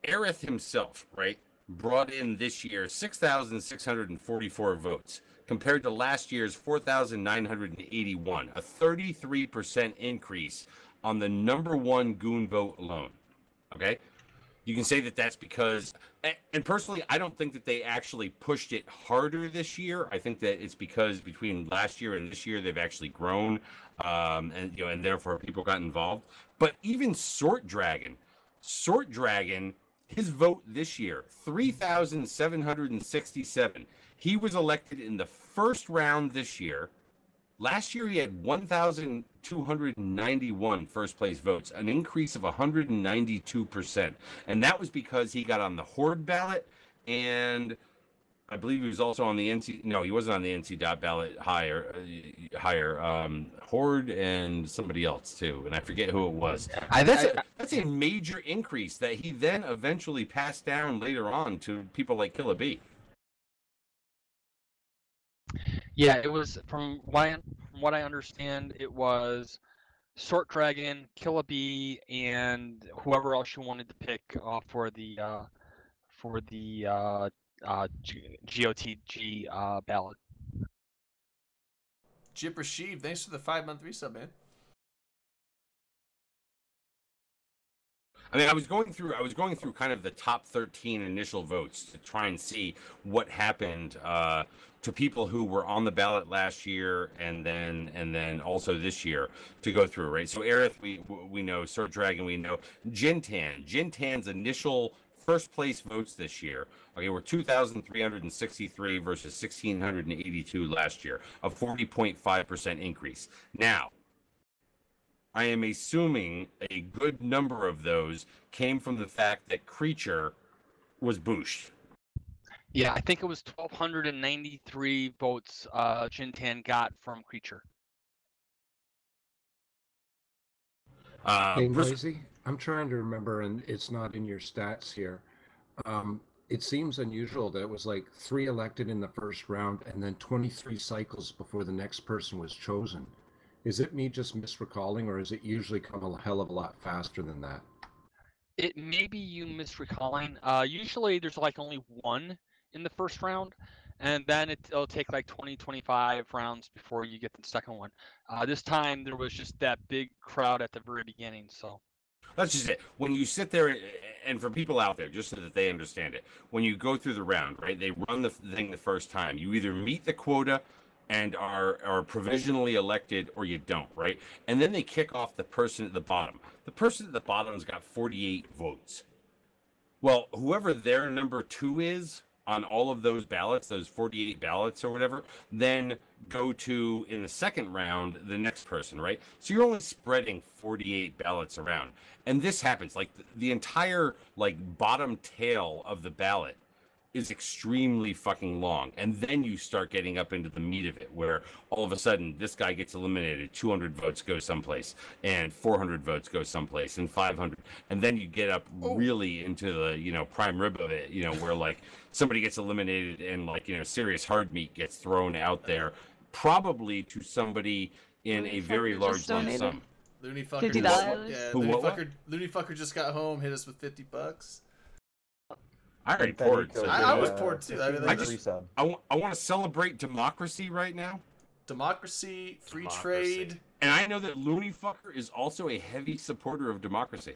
Aerith himself, right, brought in this year 6,644 votes compared to last year's 4,981, a 33% increase on the number one goon vote alone. Okay? You can say that that's because, and personally, I don't think that they actually pushed it harder this year. I think that it's because between last year and this year, they've actually grown, and therefore people got involved. But even Sort Dragon, his vote this year, 3,767. He was elected in the first round this year. Last year, he had 1,291 first place votes, an increase of 192%. And that was because he got on the Horde ballot, and I believe he was also on the NC. No, he wasn't on the NC dot ballot higher. Horde and somebody else too, and I forget who it was. That's a major increase that he then eventually passed down later on to people like Killa B. yeah, it was from what I understand, it was Sort Dragon, Killa B, and whoever else you wanted to pick for the GOTG ballot. Jip Rasheed, thanks for the 5-month resub, man. I mean, I was going through kind of the top 13 initial votes to try and see what happened to people who were on the ballot last year and then also this year to go through, right? So Aerith, we know, Sort Dragon, we know. Jintan's initial first place votes this year, okay, were 2,363 versus 1,682 last year, a 40.5% increase. Now, I am assuming a good number of those came from the fact that Creature was booshed. Yeah, I think it was 1,293 votes Jintan got from Creature. Hey, Noisy, I'm trying to remember, and it's not in your stats here. It seems unusual that it was like 3 elected in the first round and then 23 cycles before the next person was chosen. Is it me just misrecalling, or is it usually come a hell of a lot faster than that? It may be you misrecalling. Usually there's like only 1 in the first round, and then it'll take like 20-25 rounds before you get the second one. This time there was just that big crowd at the very beginning, so. That's just it. When you sit there, and for people out there, just so that they understand it, when you go through the round, right, they run the thing the first time. You either meet the quota and are provisionally elected, or you don't, right? And then they kick off the person at the bottom. The person at the bottom's got 48 votes. Well, whoever their number 2 is on all of those ballots, those 48 ballots or whatever, then go to, in the second round, the next person, right? So you're only spreading 48 ballots around. And this happens, like the entire like bottom tail of the ballot is extremely fucking long. And then you start getting up into the meat of it, where all of a sudden this guy gets eliminated, 200 votes go someplace, and 400 votes go someplace, and 500. And then you get up really into the, prime rib of it, where like somebody gets eliminated and like, serious hard meat gets thrown out there, probably to somebody in a very large lump sum. Looney Fucker $50. Looney Fucker just got home, hit us with $50. I already poured. So I was poured too. I want to celebrate democracy right now. Democracy, free trade. And I know that Looney Fucker is also a heavy supporter of democracy.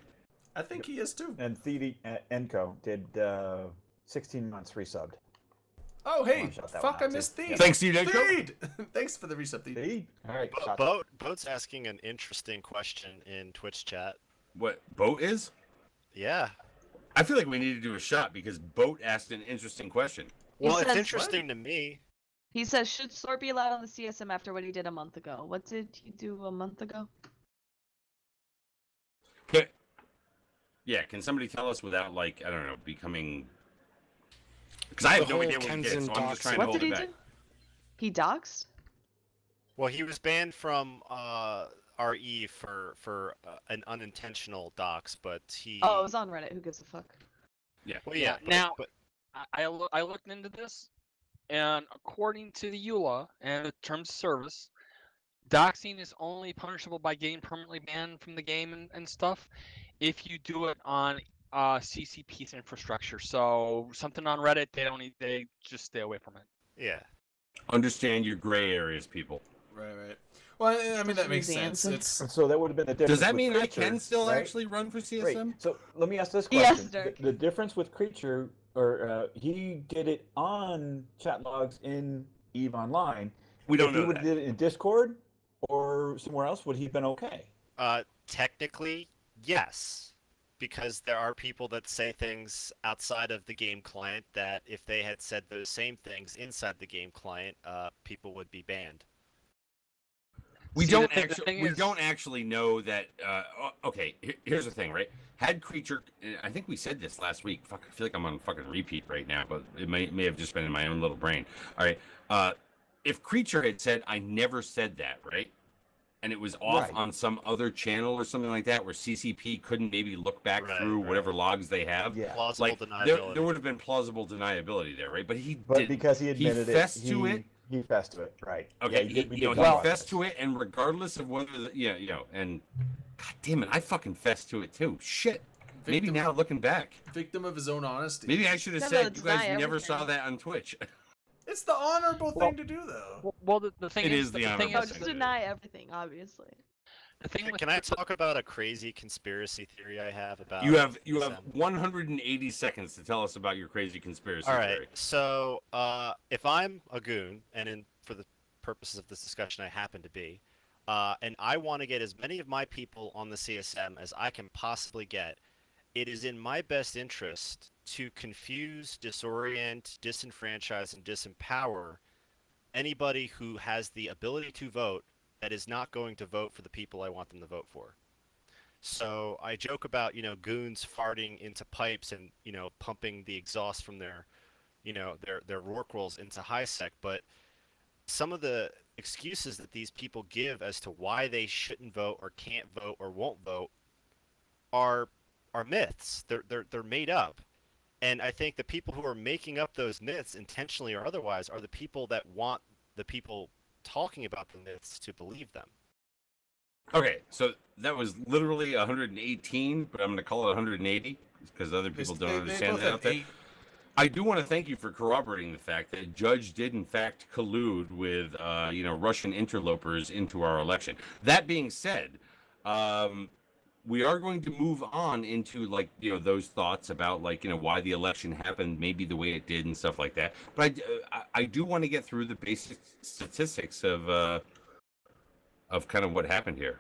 I think he is too. And Thede Enco did 16 months resubbed. Oh, hey, fuck, I missed Thede. Thanks, Thede Enco. Thanks for the resub, Thede. All right. Boat's asking an interesting question in Twitch chat. What, Boat is? Yeah. I feel like we need to do a shot because Boat asked an interesting question. Well, it's interesting to me. He says, should Sort be allowed on the CSM after what he did a month ago? What did he do a month ago? Okay. Yeah, can somebody tell us without, like, I don't know, becoming... Because I have no idea what he did, so I'm just trying to hold it back. He doxed? Well, he was banned from RE for an unintentional dox, but he. Oh, it was on Reddit. Who gives a fuck? Yeah. Well, yeah. Now, but I looked into this, and according to the EULA and the terms of service, doxing is only punishable by getting permanently banned from the game and stuff if you do it on CCP's infrastructure. So something on Reddit, they just stay away from it. yeah. Understand your gray areas, people. Right. Well, I mean that makes Easy sense. answer. It's So that would have been the difference. Does that with mean I Creature, can still right? actually run for CSM? Right. So let me ask this Yes, question: Dirk. the difference with Creature, or he did it on chat logs in Eve Online. We don't if know he would that. have did it in Discord or somewhere else, would he have been okay? Technically, yes, because there are people that say things outside of the game client that if they had said those same things inside the game client, people would be banned. We See, don't the actually. thing We is- don't actually know that. Okay, here's the thing, right? Had Creature, I think we said this last week. Fuck, I feel like I'm on fucking repeat right now, but it may have just been in my own little brain. All right, if Creature had said, "I never said that," right, and it was off Right. on some other channel or something like that, where CCP couldn't maybe look back through whatever logs they have. Yeah. Plausible Like deniability. there would have been plausible deniability there, right? But he But didn't. because he admitted fessed it, to it. He fessed to it, right? Okay, Yeah, we did he talk about fessed this. to it, and regardless of whether, and God damn it, I fucking fessed to it too. Shit. Maybe Victim- now looking back, victim of his own honesty. maybe I should have No, said you guys deny never saw everything. that on Twitch. It's the honorable Well- thing to do, though. Well, the thing It is, is the thing honorable No, is, just deny everything, obviously. the thing with Can I talk about a crazy conspiracy theory I have about? You have CSM? 180 seconds to tell us about your crazy conspiracy All right. theory. So, if I'm a goon, and for the purposes of this discussion, I happen to be, and I want to get as many of my people on the CSM as I can possibly get, it is in my best interest to confuse, disorient, disenfranchise, and disempower anybody who has the ability to vote that is not going to vote for the people I want them to vote for. So I joke about, goons farting into pipes and, pumping the exhaust from their Rourke rolls into HiSec, but some of the excuses that these people give as to why they shouldn't vote or can't vote or won't vote are myths. They're made up. And I think the people who are making up those myths, intentionally or otherwise, are the people that want the people talking about the myths to believe them. Okay, so that was literally 118, but I'm going to call it 180 because other people don't understand both that had out there. 8. I do want to thank you for corroborating the fact that Judge did in fact collude with, Russian interlopers into our election. That being said, we are going to move on into those thoughts about why the election happened maybe the way it did and stuff like that. But I do want to get through the basic statistics of kind of what happened here.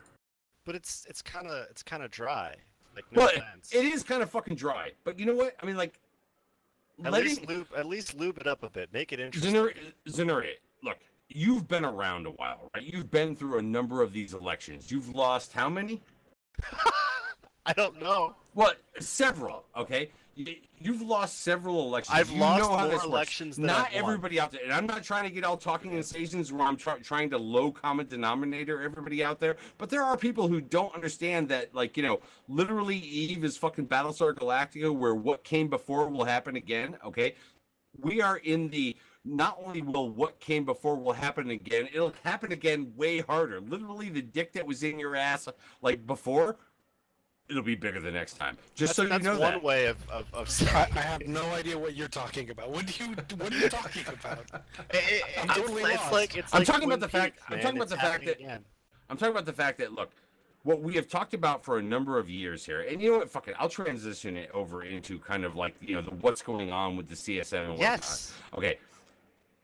But it's kind of dry. Like, no Well, offense. it is kind of fucking dry. But you know what? I mean, At least lube it up a bit. Make it interesting. Zenuri, look, you've been around a while, right? You've been through a number of these elections. You've lost how many? I don't know. Well, several, okay? You've lost several elections. I've You lost know how more this works. elections than Not I've won. everybody out there, and I'm not trying to get all talking in stations where I'm trying to low common denominator everybody out there, but there are people who don't understand that, literally Eve is fucking Battlestar Galactica, where what came before will happen again, okay? We are in the, not only will what came before will happen again, it'll happen again way harder. Literally the dick that was in your ass, before, it'll be bigger the next time. Just That's so you know one that. way of saying I have no idea what you're talking about. What are you talking about? I'm totally lost. I'm talking about the fact that again. I'm talking about the fact that look, what we have talked about for a number of years here, and you know what, fuck it, I'll transition it over into kind of what's going on with the CSM and whatnot. Yes. Okay.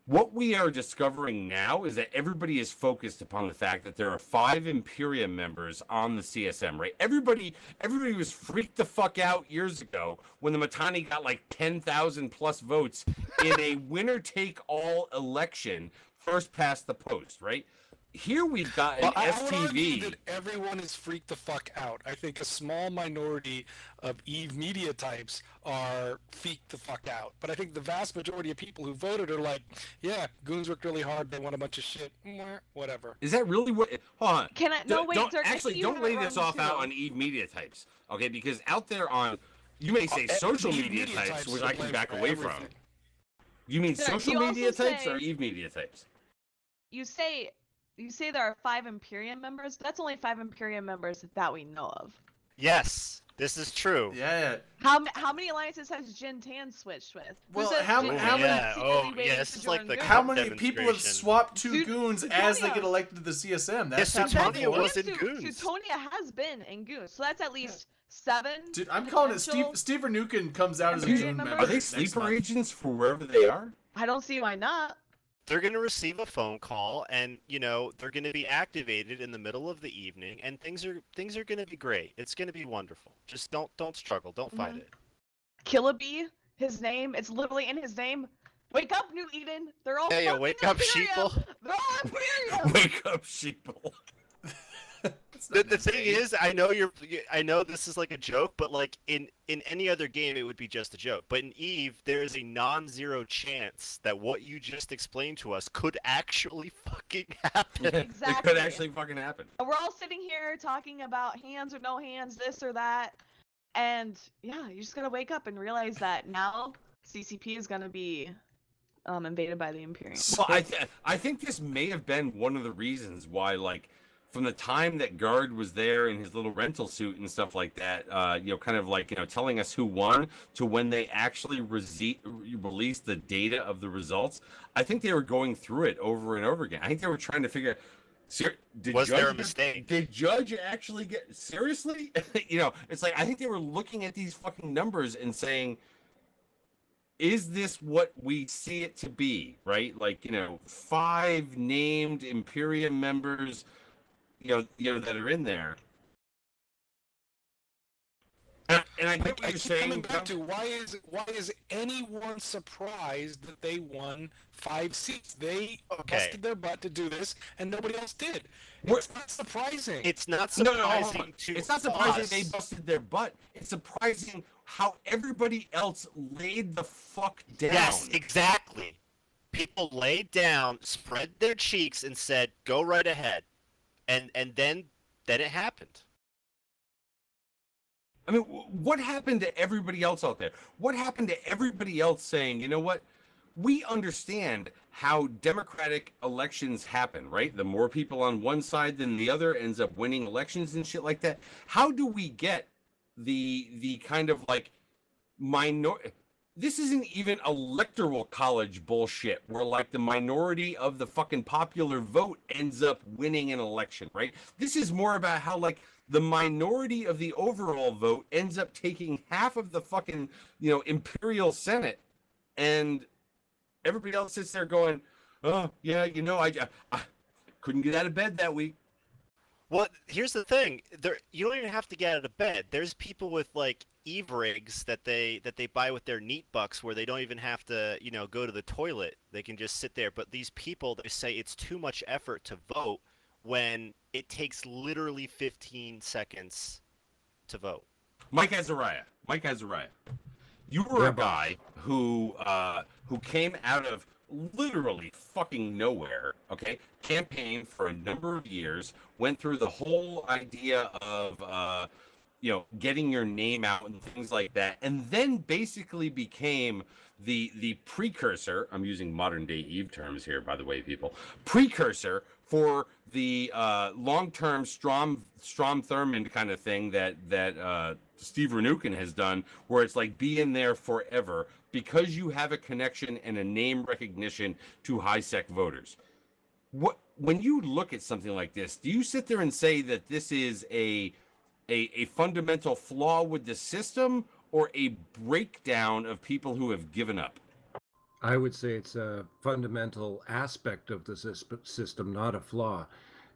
What we are discovering now is that everybody is focused upon the fact that there are 5 Imperium members on the CSM, right? Everybody was freaked the fuck out years ago when the Mittani got 10,000 plus votes in a winner-take-all election, first past the post, right? here we've got an Well, I would argue STV. that everyone is freaked the fuck out. I think a small minority of Eve media types are freaked the fuck out. But I think the vast majority of people who voted are like, yeah, goons worked really hard. They want a bunch of shit. Whatever. Is that really what? Hold on. Can I? No, wait, Don't, Dirk, I think actually, you don't have lay it this wrong, off out too. on Eve media types, okay? Because out there on, you may say social Eve media types, which are I can blamed back for away from. everything. You mean Dirk, social you media also types or say- Eve media types? You say there are 5 Imperium members. That's only 5 Imperium members that we know of. Yes, this is true. Yeah. How many alliances has Jin Tan switched with? Well, Who's how Jin many- Tan how many- yeah, secretly oh, waiting yeah, this to is like join the Goons? How Cup many people have demonstration. swapped 2 Dude, goons as they Sutonia. get elected to the CSM? That's Yeah, happened Sutonia before. was in Goons. Sutonia has been in Goons, so that's at least 7. Dude, I'm calling it potential- Steve Vernuken comes out as a Imperium goon members? member. Are they next sleeper month. agents for wherever they are? I don't see why not. They're going to receive a phone call, and they're going to be activated in the middle of the evening, and things are going to be great. It's going to be wonderful. Just don't struggle. Don't fight Mhm. it. Killaby, his name, it's literally in his name. Wake up, New Eden. They're all Yeah, fucking wake up, Imperium. sheeple. They're all Imperium. Wake up, sheeple. It's The, not the thing insane. is, I know this is like a joke, but like in any other game, it would be just a joke. But in Eve, there is a non-zero chance that what you just explained to us could actually fucking happen. It Exactly. could actually fucking happen. And we're all sitting here talking about hands or no hands, this or that. And yeah, you just gotta wake up and realize that now CCP is gonna be invaded by the Imperium. Well, I think this may have been one of the reasons why, like, from the time that Guard was there in his little rental suit and stuff like that, kind of like, telling us who won, to when they actually released the data of the results, I think they were going through it over and over again. I think they were trying to figure Was there a mistake? Did Judge actually get seriously? It's like I think they were looking at these fucking numbers and saying, is this what we see it to be, right? Like, 5 named Imperium members, that are in there. And I get what I you're keep coming saying. back to why is anyone surprised that they won 5 seats? They Okay. busted their butt to do this, and nobody else did. We're- It's not surprising. It's not No, surprising hold on. to It's not surprising us. they busted their butt. It's surprising how everybody else laid the fuck down. Yes, exactly. People laid down, spread their cheeks, and said, "Go right ahead," and then it happened. I mean, what happened to everybody else out there? What happened to everybody else saying, you know what? We understand how democratic elections happen, right? The more people on one side than the other ends up winning elections and shit like that. How do we get the kind of like this isn't even electoral college bullshit where like the minority of the fucking popular vote ends up winning an election, right? This is more about how like the minority of the overall vote ends up taking half of the fucking, Imperial Senate, and everybody else sits there going, oh, yeah, I couldn't get out of bed that week. Well, here's the thing: you don't even have to get out of bed. There's people with like Eve rigs that they buy with their neat bucks, where they don't even have to, go to the toilet. They can just sit there. But these people, they say it's too much effort to vote when it takes literally 15 seconds to vote. Mike Azariah, you were Yeah, a guy who came out of literally fucking nowhere, okay? Campaigned for a number of years, went through the whole idea of getting your name out and things like that, and then basically became the precursor, I'm using modern day Eve terms here, by the way, people, precursor for the long-term Strom Thurmond kind of thing that Steve Rnukin has done, where it's like be in there forever because you have a connection and a name recognition to high-sec voters. When you look at something like this, do you sit there and say that this is a fundamental flaw with the system or a breakdown of people who have given up? I would say it's a fundamental aspect of the system, not a flaw.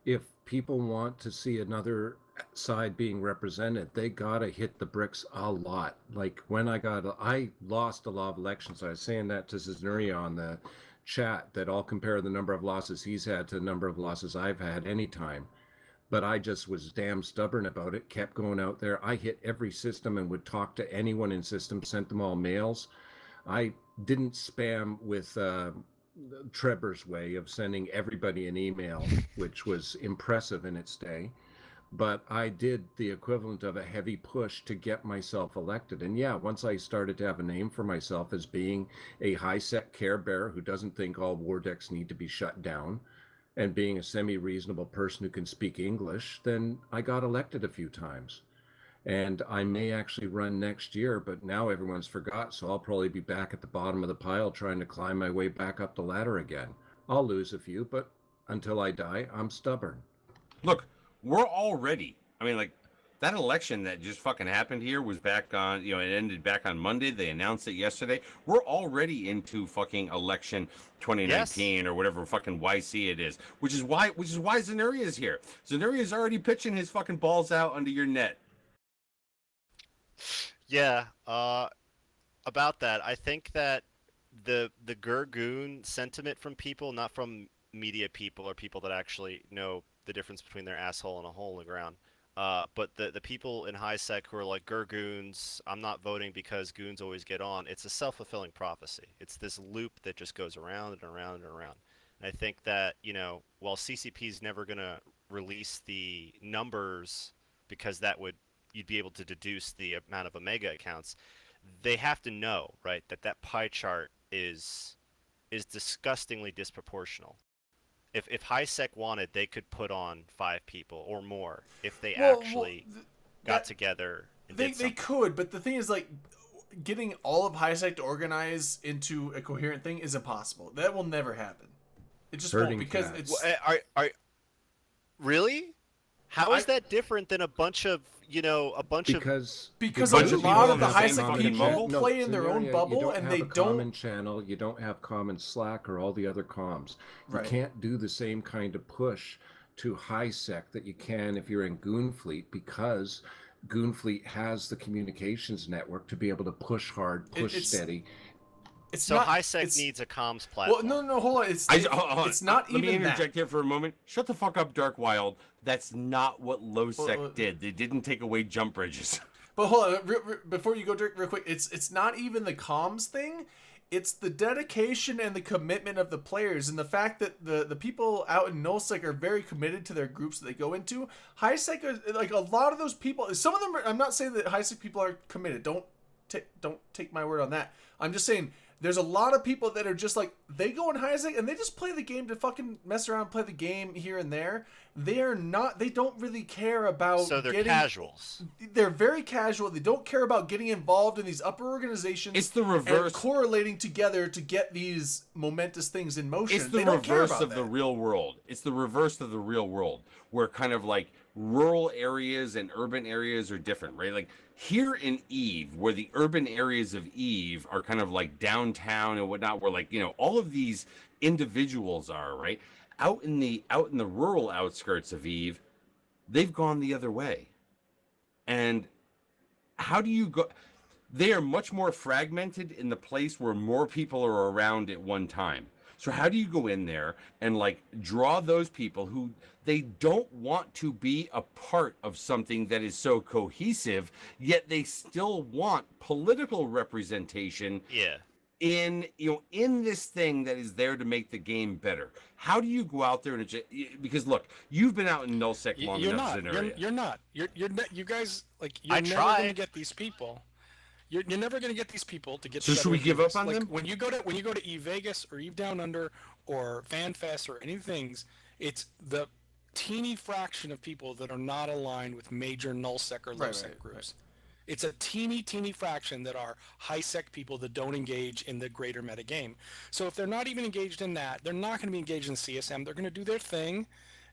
If people want to see another side being represented, they gotta hit the bricks a lot. Like when I lost a lot of elections. I was saying that to Cisneria on the chat that I'll compare the number of losses he's had to the number of losses I've had anytime. But I just was damn stubborn about it, kept going out there. I hit every system and would talk to anyone in system, sent them all mails. I didn't spam with Trevor's way of sending everybody an email, which was impressive in its day. But I did the equivalent of a heavy push to get myself elected. And yeah, once I started to have a name for myself as being a high-sec care bearer who doesn't think all war decks need to be shut down, and being a semi-reasonable person who can speak English, then I got elected a few times. And I may actually run next year, but now everyone's forgot, so I'll probably be back at the bottom of the pile trying to climb my way back up the ladder again. I'll lose a few, but until I die, I'm stubborn. Look, we're already, I mean, like, that election that just fucking happened here was back on, it ended back on Monday. They announced it yesterday. We're already into fucking election 2019 or whatever fucking YC it is, which is why Zenuria's is here. Zenuria's already pitching his fucking balls out under your net. Yeah, about that, I think that the Gurgoon sentiment from people, not from media people or people that actually know the difference between their asshole and a hole in the ground, but the people in high sec who are like Gurgoons, I'm not voting because goons always get on. It's a self-fulfilling prophecy. It's this loop that just goes around and around and around. And I think that, while CCP is never going to release the numbers because you'd be able to deduce the amount of Omega accounts, they have to know, right, that pie chart is disgustingly disproportional. If HiSec wanted, they could put on 5 people or more if they got together and did something. They could, but the thing is, like, getting all of HiSec to organize into a coherent thing is impossible. That will never happen. It just won't, because it's... Really? How is that different than a bunch of, because a lot of the HiSec people play in their own bubble, and they don't... common channel, you don't have common Slack or all the other comms. You Right. can't do the same kind of push to HiSec that you can if you're in Goonfleet, because Goonfleet has the communications network to be able to push hard, push steady. So HiSec needs a comms platform. Well, no, hold on. It's not Let even me interject that. here for a moment. Shut the fuck up, Dark Wild. That's not what LowSec did. They didn't take away jump bridges. But hold on, before you go, Dirk, real quick. It's not even the comms thing. It's the dedication and the commitment of the players, and the fact that the people out in NullSec are very committed to their groups that they go into. HiSec, like a lot of those people, some of them are, I'm not saying that HiSec people are committed. Don't take my word on that. I'm just saying there's a lot of people that are just like, they go in HiSec and they just play the game to fucking mess around, play the game here and there. They don't really care about. So they're casuals. They're very casual. They don't care about getting involved in these upper organizations. It's the reverse. And correlating together to get these momentous things in motion. It's the reverse of the real world. It's the reverse of the real world, where kind of like rural areas and urban areas are different, right? Like here in Eve, where the urban areas of Eve are kind of like downtown and whatnot, where like, all of these individuals are, right? Out in the rural outskirts of Eve, they've gone the other way. And how do you go? They are much more fragmented in the place where more people are around at one time. So how do you go in there and like draw those people who they don't want to be a part of something that is so cohesive, yet they still want political representation? Yeah. In this thing that is there to make the game better. How do you go out there and because look, you've been out in NullSec long enough. You're not. You guys, like, you're never going to get these people. You're never going to get these people to get. So should we give up on them? When you go to Eve Vegas or Eve Down Under or FanFest or any things, it's the teeny fraction of people that are not aligned with major NullSec or LowSec groups. Right. It's a teeny fraction that are high-sec people that don't engage in the greater meta game. So if they're not even engaged in that, they're not going to be engaged in CSM. They're going to do their thing,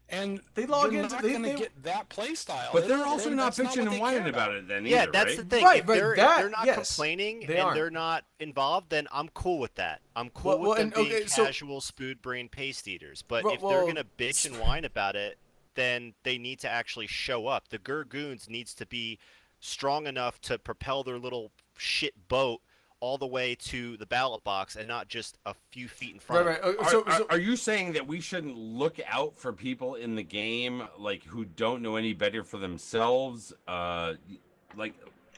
and they log you're into. not going to get that play style. But they're also not bitching and whining about it then. Yeah, either, that's right? the thing. Right, if but they're not complaining and they're not involved, then I'm cool with that. I'm cool with them being casual, spood brain paste eaters. But if they're going to bitch and whine about it, then they need to actually show up. The Gurgoons needs to be strong enough to propel their little shit boat all the way to the ballot box and not just a few feet in front. Right, of right. Are you saying that we shouldn't look out for people in the game, like, who don't know any better for themselves? Like,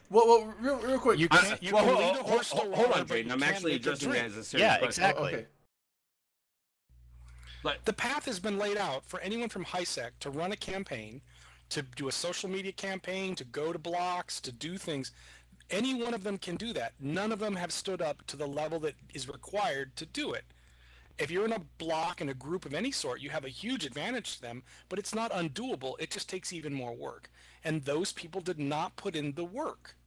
well, real quick. You can't. You can lead a horse to hold water, on, but you Drayden. I'm can't actually make it addressing drink. that as a serious Yeah, question. exactly. Okay. The path has been laid out for anyone from HiSec to run a campaign, to do a social media campaign, to go to blocks, to do things. Any one of them can do that. None of them have stood up to the level that is required to do it. If you're in a block in a group of any sort, you have a huge advantage to them, but it's not undoable. It just takes even more work. And those people did not put in the work.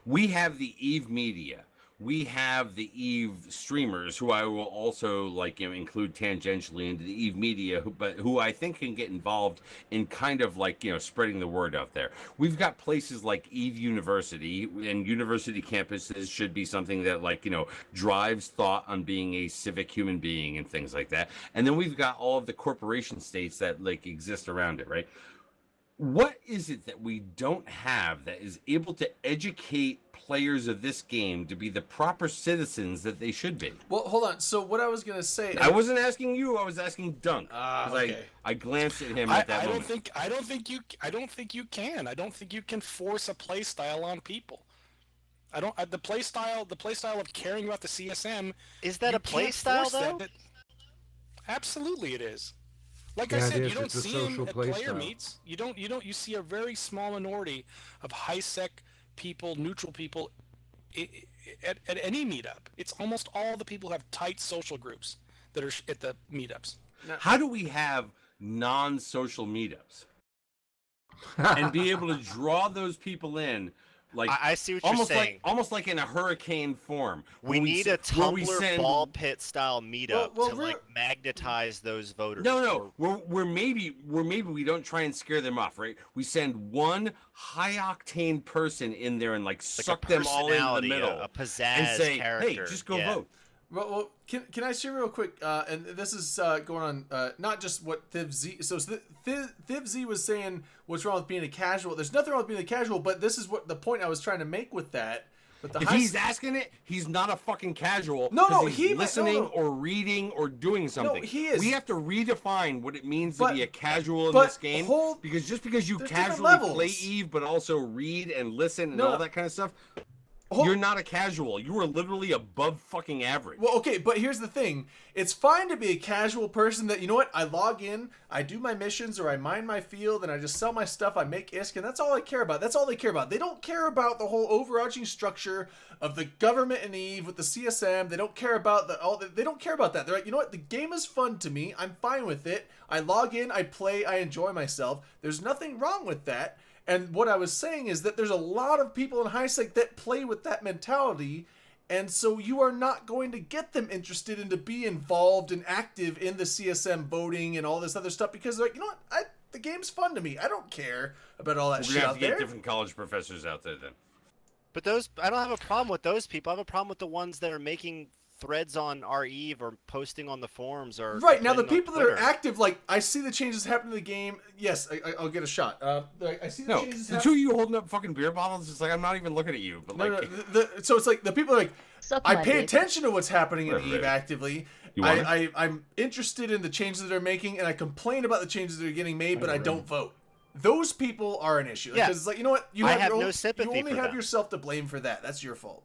We have the Eve Media. We have the Eve streamers, who I will also include tangentially into the Eve Media, who I think can get involved in kind of spreading the word out there. We've got places like Eve University, and university campuses should be something that drives thought on being a civic human being and things like that. And then we've got all of the corporation states that exist around it, right? What is it that we don't have that is able to educate players of this game to be the proper citizens that they should be? Well, hold on. So what I was gonna say, I wasn't asking you. I was asking Dunk. Okay. I glanced at him at that moment. I don't think you can. I don't think you can force a play style on people. The play style of caring about the CSM. Is that you a play can't style force though? Absolutely, it is. Like Yeah, I it said, is. you don't It's a see them social at play player style. meets. You see a very small minority of HiSec people, neutral people, at any meetup. It's almost all the people who have tight social groups that are at the meetups. How do we have non-social meetups and be able to draw those people in? I see what you're saying. Almost like in a hurricane form. We need a Tumblr ball pit style meetup Well, to magnetize those voters. No. We're maybe we don't try and scare them off, right? We send one high octane person in there and suck them all in the personality, middle a pizzazz and say, character. "Hey, just go Yeah. vote." Well, can I share real quick? And this is going on not just what ThivZ. So ThivZ was saying what's wrong with being a casual. There's nothing wrong with being a casual, but this is what the point I was trying to make with that. But If he's asking it, he's not a fucking casual. No, 'cause he's listening or reading or doing something. he is. We have to redefine what it means to be a casual in but this game. Because just because you there's different casually levels. play Eve, but also read and listen and No, all that kind of stuff, Hold- you're not a casual. You are literally above fucking average. Well, okay, but here's the thing. It's fine to be a casual person that, you know what, I log in, I do my missions, or I mine my field, and I just sell my stuff, I make ISK, and that's all I care about. That's all they care about. They don't care about the whole overarching structure of the government and Eve with the CSM. They don't care about they don't care about that. They're like, you know what, the game is fun to me. I'm fine with it. I log in, I play, I enjoy myself. There's nothing wrong with that. And what I was saying is that there's a lot of people in HiSec that play with that mentality, and so you are not going to get them interested in to be involved and active in the CSM voting and all this other stuff because they're like, you know what, the game's fun to me. I don't care about all that We're shit gonna have out to get there. different college professors out there then. But I don't have a problem with those people. I have a problem with the ones that are making threads on our Eve or posting on the forums or Right, now the complaining on people that are Twitter. active, I see the changes happening in the game. Yes, I'll get a shot. I see the No, changes the happening. two of you holding up fucking beer bottles, it's like I'm not even looking at you. But No, so it's like the people are like, Suck I my pay dick. attention to what's happening in Right, Eve right. actively. You want it? I'm interested in the changes that they're making, and I complain about the changes that are getting made, but I don't vote. Those people are an issue. Yeah. Because it's like, you know what? You I have, have your no own, sympathy You only for have them. yourself to blame for that. That's your fault.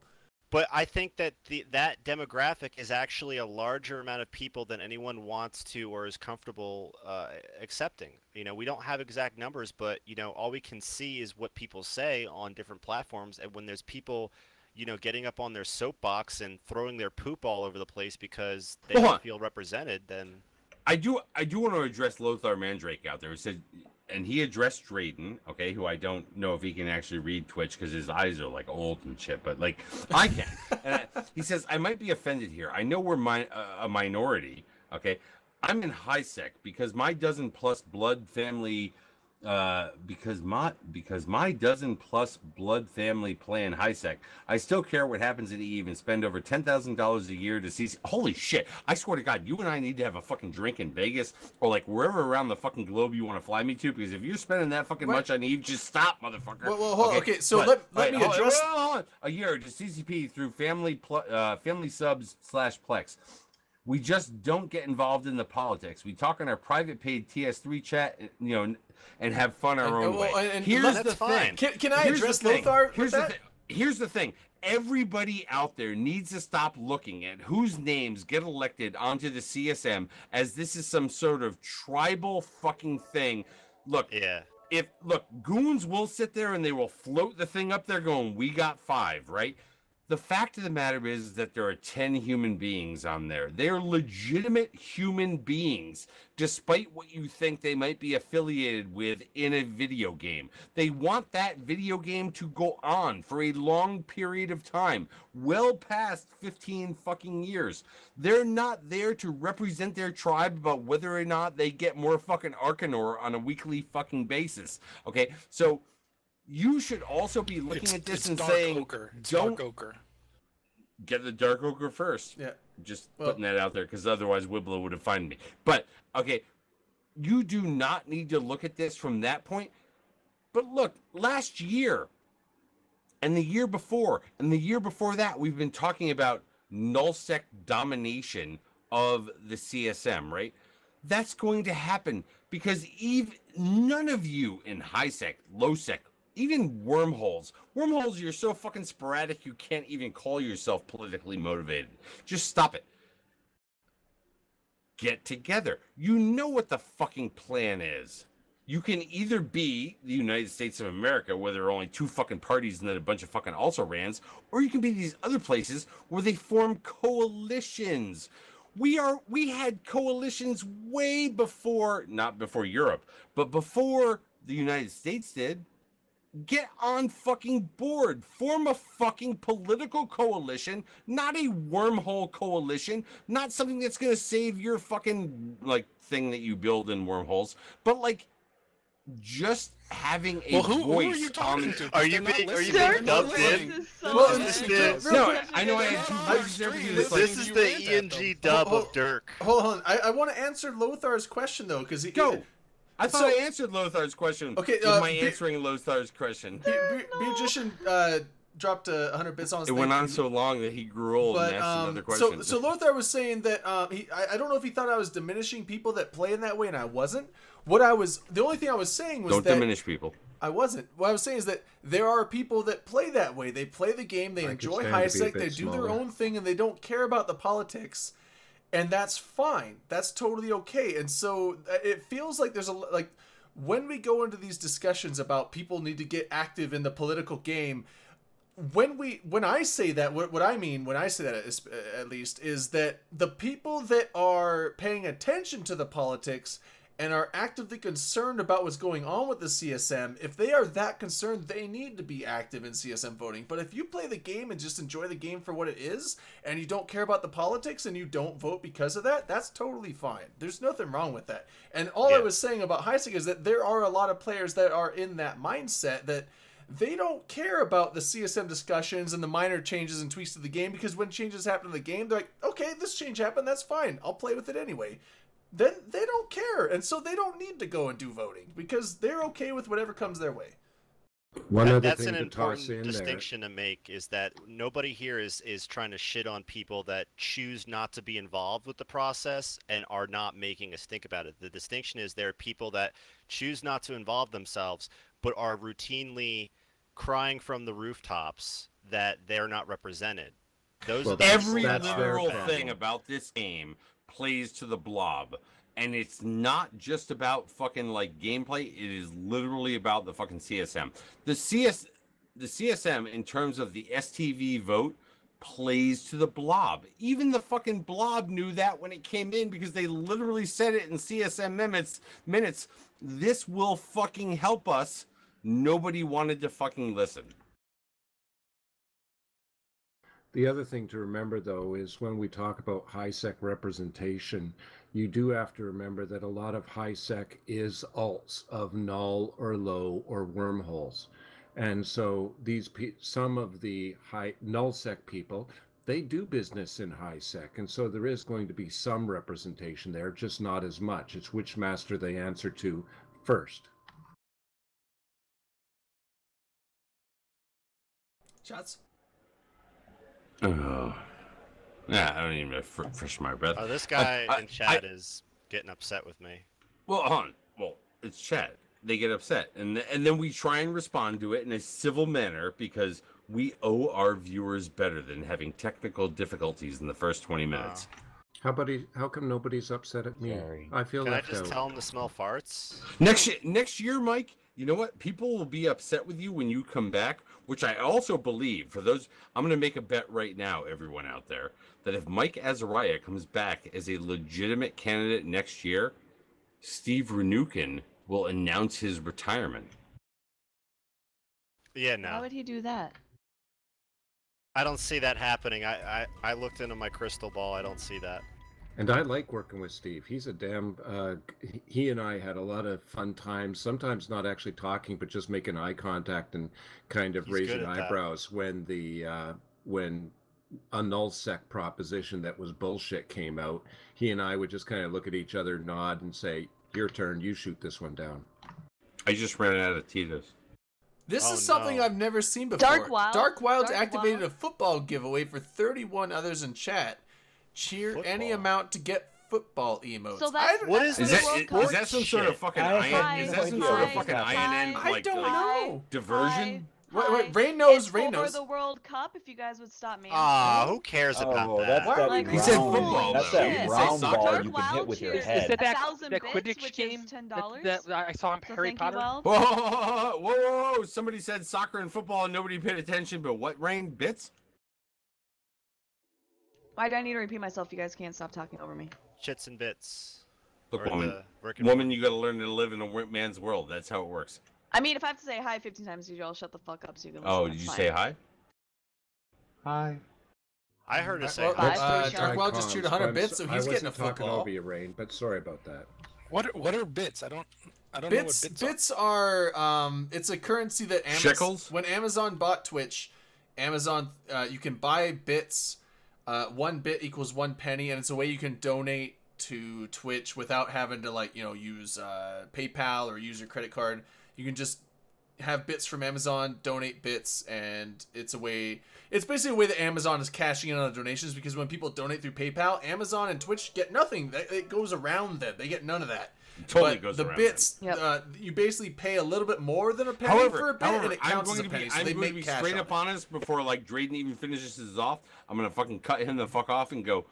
But I think that that demographic is actually a larger amount of people than anyone wants to or is comfortable accepting. We don't have exact numbers, but all we can see is what people say on different platforms. And when there's people, getting up on their soapbox and throwing their poop all over the place because they Hold don't on. feel represented, then I do want to address Lothar Mandrake out there who said, and he addressed Drayden, okay, who I don't know if he can actually read Twitch because his eyes are old and shit, but I can. And he says, I might be offended here. I know we're a minority, okay. I'm in HiSec because my dozen plus blood family because my dozen plus blood family play in HiSec. I still care what happens at Eve and spend over $10,000 a year to see. Holy shit! I swear to God, you and I need to have a fucking drink in Vegas or like wherever around the fucking globe you want to fly me to. Because if you're spending that fucking much on Eve, just stop, motherfucker. Well, hold on. Okay, so let me address hold on. A year to CCP through family subs / Plex. We just don't get involved in the politics. We talk on our private paid TS3 chat, and have fun our own way. Here's the thing. Can I address Lothar with that? Here's the thing. Everybody out there needs to stop looking at whose names get elected onto the CSM as this is some sort of tribal fucking thing. Look, goons will sit there and they will float the thing up there going, we got 5, right? The fact of the matter is that there are 10 human beings on there. They're legitimate human beings, despite what you think they might be affiliated with in a video game. They want that video game to go on for a long period of time, well past 15 fucking years. They're not there to represent their tribe about whether or not they get more fucking Arcanor on a weekly fucking basis. Okay, so you should also be looking at this and saying, Dark Ochre. Get the Dark Ochre first. Yeah. Just putting that out there, because otherwise Wibble would have found me. But, okay, you do not need to look at this from that point. But look, last year, and the year before, and the year before that, we've been talking about nullsec domination of the CSM, right? That's going to happen because none of you in HiSec, LowSec, even wormholes, you're so fucking sporadic you can't even call yourself politically motivated. Just stop it. Get together. You know what the fucking plan is. You can either be the United States of America, where there are only 2 fucking parties and then a bunch of fucking also-rans, or you can be these other places where they form coalitions. We had coalitions way before, not before Europe, but before the United States did. Get on fucking board. Form a fucking political coalition, not a wormhole coalition, not something that's going to save your fucking, like, thing that you build in wormholes, but, like, just having a voice. Who are you talking to? Are you being dubbed in? No, I know I had 2 voices there. This is the ENG dub of Dirk. Hold on. I want to answer Lothar's question, though, because Go. I thought I answered Lothar's question. Okay, with my answering Lothar's question. Magician dropped 100 bits on us. It went on so long that he grew old and asked another question. So Lothar was saying that I don't know if he thought I was diminishing people that play in that way, and I wasn't. The only thing I was saying was don't diminish people. I wasn't. What I was saying is that there are people that play that way. They play the game, they enjoy HiSec, they do their own thing, and they don't care about the politics. And that's fine. That's totally okay. And so it feels like there's when we go into these discussions about people need to get active in the political game, when I say that, what I mean when I say that at least is that the people that are paying attention to the politics and are actively concerned about what's going on with the CSM, if they are that concerned, they need to be active in CSM voting. But if you play the game and just enjoy the game for what it is, and you don't care about the politics and you don't vote because of that, that's totally fine. There's nothing wrong with that. And all I was saying about HiSec is that there are a lot of players that are in that mindset that they don't care about the CSM discussions and the minor changes and tweaks to the game, because when changes happen in the game, they're like, okay, this change happened, that's fine. I'll play with it anyway. Then they don't care, and so they don't need to go and do voting because they're okay with whatever comes their way. That's an important distinction to make, is that nobody here is trying to shit on people that choose not to be involved with the process and are not making us think about it. The distinction is there are people that choose not to involve themselves but are routinely crying from the rooftops that they're not represented. Every literal thing about this game plays to the blob, and it's not just about fucking like gameplay. It is literally about the fucking CSM. The CSM in terms of the STV vote plays to the blob. Even the fucking blob knew that when it came in, because they literally said it in CSM minutes. This will fucking help us. Nobody wanted to fucking listen. The other thing to remember, though, is when we talk about high-sec representation, you do have to remember that a lot of high-sec is alts of null or low or wormholes. And so some of the high null-sec people, they do business in high-sec. And so there is going to be some representation there, just not as much. It's which master they answer to first. Shots? Oh. Yeah, I don't even fresh my breath. Oh, this guy in chat is getting upset with me. Well, hold on. Well, it's chat. They get upset, and then we try and respond to it in a civil manner because we owe our viewers better than having technical difficulties in the first 20 minutes. How come nobody's upset at me? Sorry. I feel Can I left just out. tell him to smell farts? Next year, Mike, you know what? People will be upset with you when you come back, which I also believe. For those, I'm going to make a bet right now, everyone out there, that if Mike Azariah comes back as a legitimate candidate next year, Steve Rnukin will announce his retirement. Yeah, Why no. would he do that? I don't see that happening. I looked into my crystal ball. I don't see that. And I like working with Steve. He's a damn. He and I had a lot of fun times. Sometimes not actually talking, but just making eye contact and kind of He's good raising at that. eyebrows when when a null-sec proposition that was bullshit came out. He and I would just kind of look at each other, nod, and say, "Your turn. You shoot this one down." I just ran out of Tito's. This Oh, is something no. I've never seen before. Dark Wilds activated a football giveaway for 31 others in chat. Cheer any Football. amount to get football emotes. So that's What is that's Is the this? that, World is, Cup. is that some sort of Shit. fucking I have IN, is no that some idea sort of what fucking this INN is. I like, don't like know. diversion? Wait, Rain It's knows. for the World Cup. If you guys would stop me. Ah, who cares about Oh, that? that's that Like, He said round- football, That's though. that He didn't say round soccer. ball Dark you can hit Wild with your cheers. head. Is it that 1,000 that bits, Quidditch which game is $10. that I saw in So Harry thank Potter? you, Wild. Whoa! Somebody said soccer and football and nobody paid attention, but what, Rain? Bits? Why do I need to repeat myself? You guys can't stop talking over me. Chits and bits. Look, Or woman. the Rick and Woman, Morty. you gotta learn to live in a man's world. That's how it works. I mean, if I have to say hi 15 times, you all shut the fuck up so you can listen. Oh, that's did you fine. say hi? Hi. I heard her say Well, hi. Bye. Dark Wild just cheered 100 bits, so he's getting a talking football. over you, Rain, but sorry about that. What are bits? I don't know Bits, what bits are. bits are it's a currency that Shekels? when Amazon bought Twitch, Amazon you can buy bits. 1 bit equals 1 penny, and it's a way you can donate to Twitch without having to use PayPal or use your credit card. You can just have bits from Amazon, donate bits, and it's basically a way that Amazon is cashing in on the donations, because when people donate through PayPal, Amazon and Twitch get nothing. It goes around them. They get none of that. Totally But goes the around bits, Yep. You basically pay a little bit more than a penny However, for a bit, and it I'm counts going as a to penny. be, So I'm they going to make be cash straight off up it. honest before like Drayden even finishes his off. I'm going to fucking cut him the fuck off and go,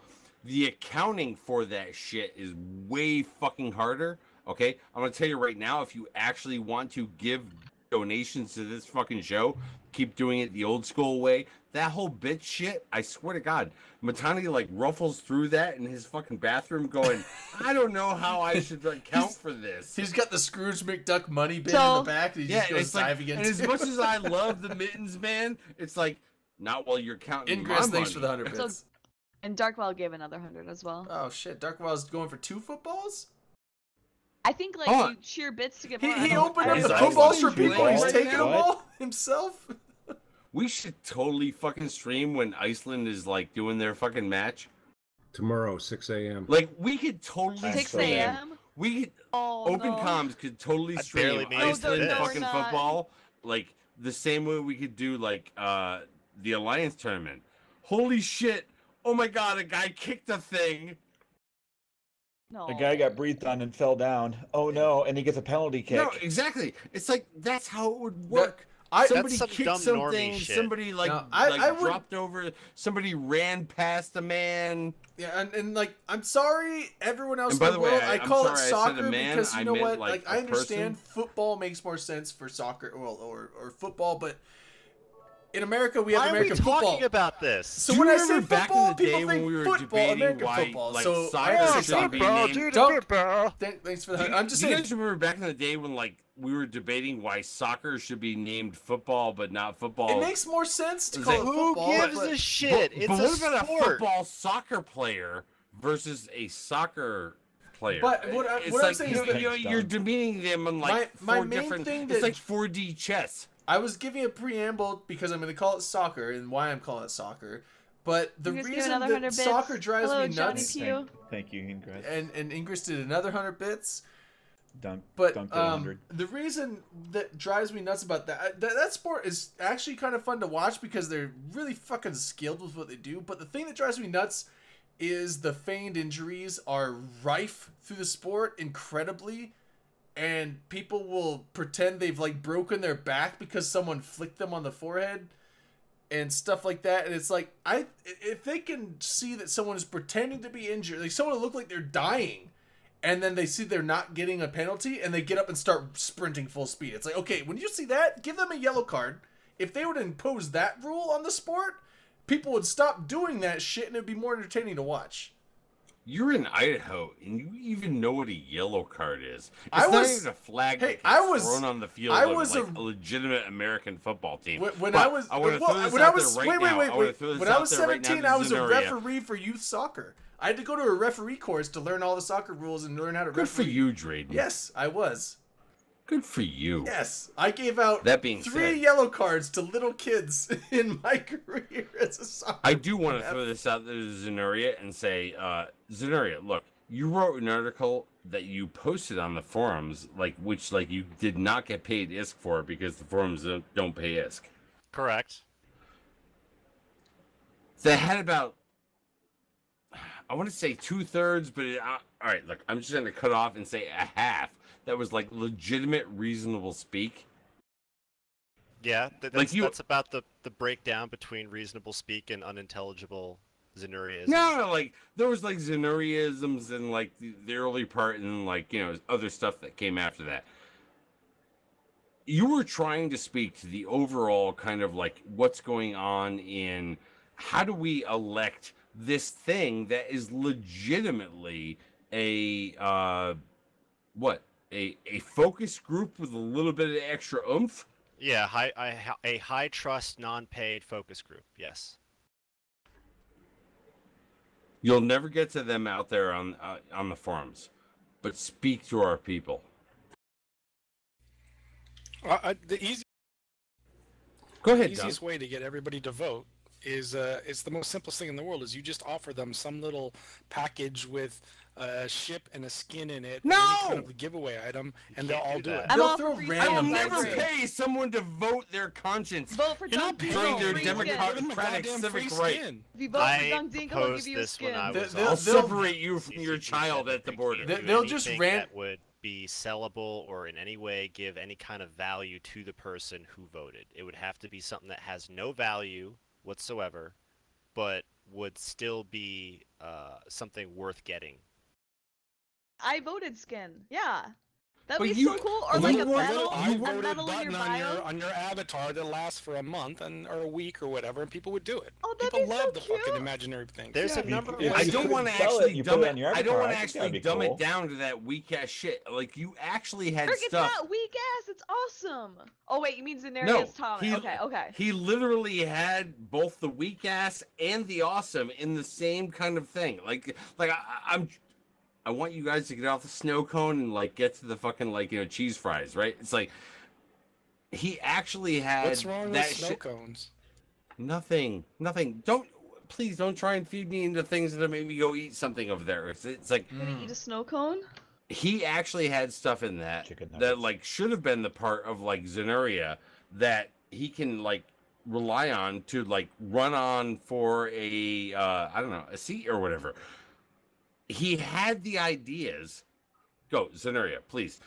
the accounting for that shit is way fucking harder. Okay, I'm going to tell you right now, if you actually want to give donations to this fucking show, keep doing it the old school way. That whole bit shit, I swear to God, Matani like ruffles through that in his fucking bathroom going, I don't know how I should account for this. He's got the Scrooge McDuck money bin in So- the back, and he Yeah, just goes it's like, diving and into as much as I love the mittens, man, it's like, not while you're counting Ingress, my thanks for the money. 100 So- bits. And Dark Wild gave another 100 as well. Oh shit, Dark Wild's going for 2 footballs? I think like Hold on. you cheer bits to get He, more. he I don't- opened I up Is the don't that know. footballs for what people, you he's want taking right them now? all himself? We should totally fucking stream when Iceland is like doing their fucking match. Tomorrow, 6 a.m. Like we could totally I'm 6 so stream. a.m. We could, Oh, Open no. Comms could totally I stream barely made it Iceland to this. fucking No, we're not. football like the same way we could do like the Alliance tournament. Holy shit! Oh my god, a guy kicked a thing. No. A guy got breathed on and fell down. Oh no! And he gets a penalty kick. No, exactly. It's like that's how it would work. I, Somebody some kicked dumb normie something. shit. Somebody like, No, I would- dropped over. Somebody ran past a man. Yeah, and like, I'm sorry, everyone else And by in the the way, world. I- I I'm call sorry it I said soccer a man, because I you know meant, what? like, I a understand person. football makes more sense for soccer, well, or football, but in America we have Why are we American talking football. about this? So Do when you I say remember back in football, the day people when think we were football, debating American why, football. like, So soccer I should say soccer. be named- Don't- Thanks for the. I'm just Do you saying. guys remember back in the day when like we were debating why soccer should be named football but not football. It makes more sense to It's call like, it Who football. gives but- a shit? It's but a what about sport. a football soccer player versus a soccer player? But what I'm it's saying like, is that- you're demeaning them on like My four main different. thing It's that- like 4D chess. I was giving a preamble because I'm going to call it soccer and why I'm calling it soccer. But the You guys give reason another that 100 bits. soccer drives Hello, me Johnny nuts, P. Thank you, Ingrid. and Ingress did another 100 bits. Dunk, But dunked at 100. the reason that drives me nuts about that sport is actually kind of fun to watch because they're really fucking skilled with what they do. But the thing that drives me nuts is the feigned injuries are rife through the sport incredibly, and people will pretend they've like broken their back because someone flicked them on the forehead and stuff like that. And it's like, if they can see that someone is pretending to be injured, like someone will look like they're dying, and then they see they're not getting a penalty, and they get up and start sprinting full speed. It's like, okay, when you see that, give them a yellow card. If they would impose that rule on the sport, people would stop doing that shit, and it'd be more entertaining to watch. You're in Idaho, and you even know what a yellow card is. It's I not was- even a flag hey, that gets I was- thrown on the field I of was like a- a legitimate American football team. When But I was, I want to well, throw this when out I was, there right wait, now. wait, I want wait, to throw this when I out was there right now 17, to I was a Zenoria. referee for youth soccer. I had to go to a referee course to learn all the soccer rules and learn how to Good for referee. you, Drayden. Yes, I was. Good for you. Yes, I gave out That being 3 said- yellow cards to little kids in my career as a soccer. I do want to throw this out there to Zenoria and say, Zenoria, look, you wrote an article that you posted on the forums, which you did not get paid ISK for because the forums don't pay ISK. Correct. That had about, I want to say 2/3, but all right, look, I'm just going to cut off and say a half. That was legitimate, reasonable speak. Yeah, Like you- that's about the breakdown between reasonable speak and unintelligible Zenuriaism. No, there was Zenuriaisms and the early part and other stuff that came after that. You were trying to speak to the overall kind of what's going on in how do we elect this thing that is legitimately a focus group with a little bit of extra oomph. Yeah, a high trust, non-paid focus group. Yes. You'll never get to them out there on the forums, but speak to our people. The Go ahead, Doug. easiest way to get everybody to vote is it's the most simplest thing in the world. Is you just offer them some little package with a ship and a skin in it, or No! any kind of a giveaway item, and they'll can't all do do that. it. I'm They'll all throw for free I random will skin. never numbers. pay someone to vote their conscience. Vote for You're not Dunk paying During Dingle, their free democratic- skin. Give them a democratic goddamn civic free right. skin. If you vote for I Dunk Dingle, we'll proposed give you a this when I skin. was They'll- I'll on they'll- separate you from CCP your child said at the you border. can't do They'll just anything rant- that would be sellable or in any way give any kind of value to the person who voted. It would have to be something that has no value whatsoever, but would still be something worth getting. I voted skin. Yeah. That'd But be you- so cool. Or you like a weren't- medal, I a voted medal in your button on bio. on your avatar that lasts for a month or a week or whatever, and people would do it. Oh, that'd People be so love the fucking cute. imaginary things. There's a you- number if of I you don't couldn't want to sell it, actually you put dumb it it. on your I don't want to avatar. I think actually that'd be dumb cool. it down to that weak ass shit. You actually had Forget stuff. that weak ass. It's awesome. Oh wait, you mean Zenarius No, Thomas? he- Okay, okay. He literally had both the weak ass and the awesome in the same kind of thing. I want you guys to get off the snow cone and get to the fucking cheese fries, right? It's he actually had What's wrong that with snow shit. cones? Nothing. Please don't try and feed me into things that make me go eat something over there. It's You're gonna eat a snow cone? he actually had stuff in that Chicken that nuggets. should have been the part of Zenuria that he can rely on to run on for a I don't know, a seat or whatever. He had the ideas. Go, Zenuria, please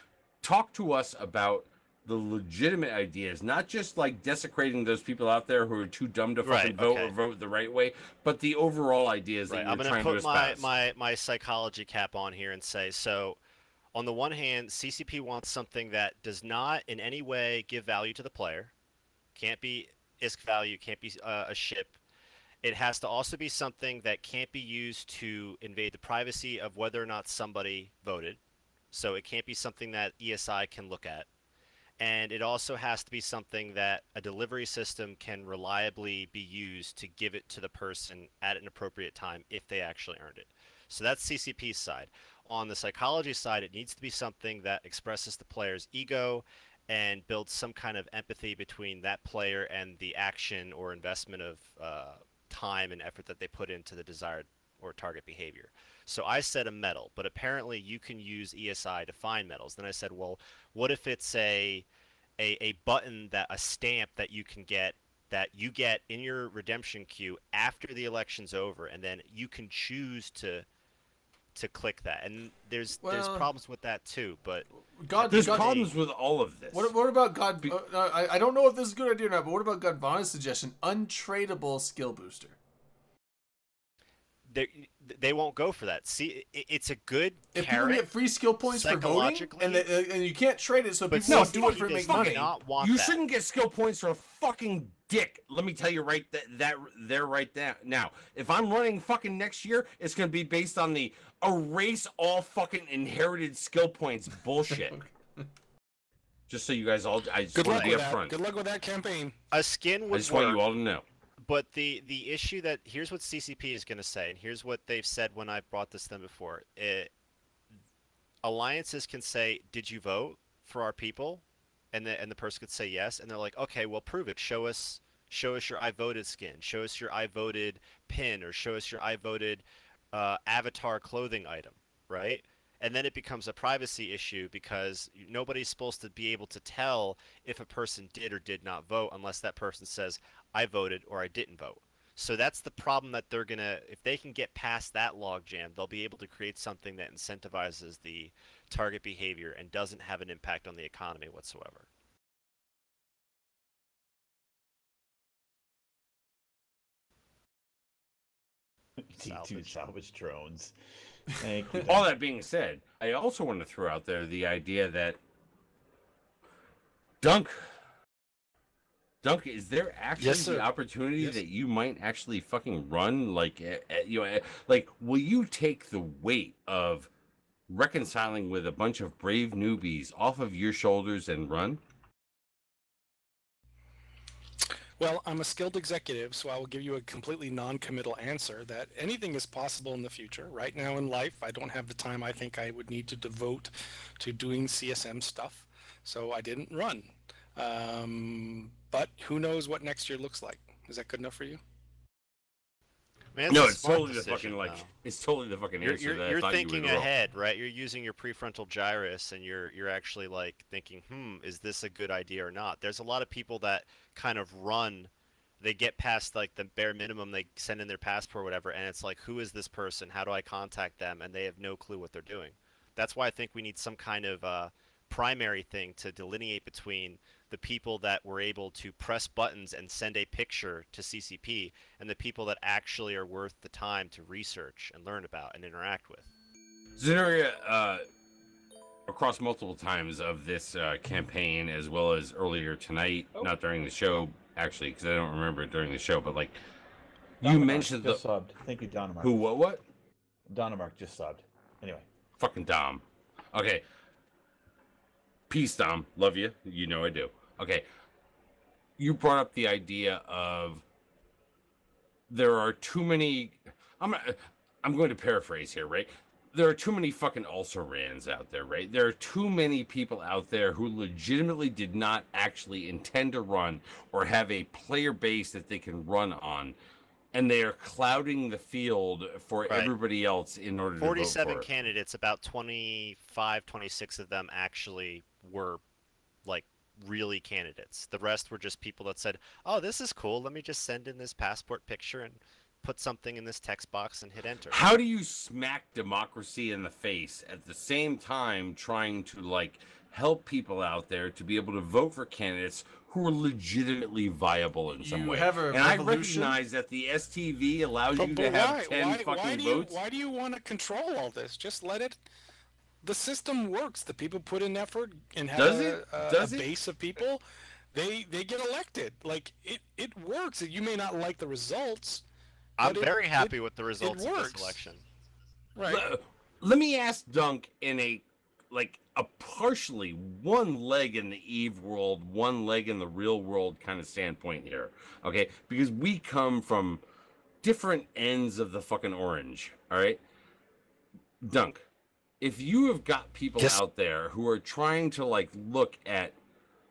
talk to us about the legitimate ideas, not just desecrating those people out there who are too dumb to fucking Right, vote okay. or vote the right way, but the overall ideas Right. that I'm you're gonna trying to put espouse. my psychology cap on here and say, so on the one hand, CCP wants something that does not in any way give value to the player. Can't be ISK value, can't be a ship. It has to also be something that can't be used to invade the privacy of whether or not somebody voted. So it can't be something that ESI can look at. And it also has to be something that a delivery system can reliably be used to give it to the person at an appropriate time if they actually earned it. So that's CCP's side. On the psychology side, it needs to be something that expresses the player's ego and builds some kind of empathy between that player and the action or investment of time and effort that they put into the desired or target behavior. So I said a medal, but apparently you can use ESI to find medals. Then I said, well, what if it's a button, that a stamp that you can get, that you get in your redemption queue after the election's over, and then you can choose to click that. And there's problems with that too, but there's problems with all of this. What about God? I don't know if this is a good idea or not, but what about Godvana's suggestion? Untradeable skill booster. They won't go for that. See, it's a good if carrot. People get free skill points for voting, and you can't trade it, so people won't do it for make money. You shouldn't get skill points for a fucking dick. Let me tell you right there right now. If I'm running fucking next year, it's gonna be based on the erase all fucking inherited skill points bullshit. Just so you guys all, I just want to be upfront. Good luck with that campaign. A skin would work. I just want you all to know. But the issue that, here's what CCP is going to say, and here's what they've said when I brought this to them before. Alliances can say, did you vote for our people? And the person could say yes, and they're like, okay, well, prove it. Show us your I voted skin. Show us your I voted pin, or show us your I voted avatar clothing item, right? And then it becomes a privacy issue because nobody's supposed to be able to tell if a person did or did not vote unless that person says, I voted or I didn't vote. So that's the problem that they're going to, if they can get past that logjam, they'll be able to create something that incentivizes the target behavior and doesn't have an impact on the economy whatsoever. T2 salvage drones. Thank you. All that being said, I also want to throw out there the idea that Dunk, is there actually the opportunity that you might actually fucking run, like, like, will you take the weight of reconciling with a bunch of brave newbies off of your shoulders and run? Well, I'm a skilled executive, so I will give you a completely non-committal answer that anything is possible in the future. Right now in life, I don't have the time I think I would need to devote to doing CSM stuff, so I didn't run. But who knows what next year looks like? Is that good enough for you? Man, no, it's totally the fucking it's totally the fucking answer. You're thinking ahead, right? You're using your prefrontal gyrus, and you're actually like thinking, is this a good idea or not? There's a lot of people that kind of run, they get past like the bare minimum, they send in their passport or whatever, and it's like, who is this person? How do I contact them? And they have no clue what they're doing. That's why I think we need some kind of primary thing to delineate between the people that were able to press buttons and send a picture to CCP and the people that actually are worth the time to research and learn about and interact with. Zenaria, across multiple times of this campaign, as well as earlier tonight, not during the show, actually, because I don't remember it during the show, but like, you mentioned just subbed. Thank you, Donomark. Who, what? Donomark just subbed. Anyway. Fucking Dom. Okay. Peace, Dom. Love you. You know I do. Okay. You brought up the idea of there are too many. I'm going to paraphrase here, right? There are too many fucking also-rans out there, right? There are too many people out there who legitimately did not actually intend to run or have a player base that they can run on, and they are clouding the field for everybody else in order to vote for it. 47 candidates, about 25, 26 of them actually were like really candidates. The rest were just people that said, oh, this is cool, let me just send in this passport picture and put something in this text box and hit enter. How do you smack democracy in the face at the same time trying to like help people out there to be able to vote for candidates who are legitimately viable in some way? And I recognize that the STV allows you to have 10 fucking votes. Why do you want to control all this? Just let it. The system works. The people put in effort and have a base of people. They get elected. Like it works. You may not like the results. I'm very happy with the results of this election. Right. Let me ask Dunk in a like a partially one leg in the Eve world, one leg in the real world kind of standpoint here, okay? Because we come from different ends of the fucking orange, all right? Dunk, if you have got people Yes. out there who are trying to like look at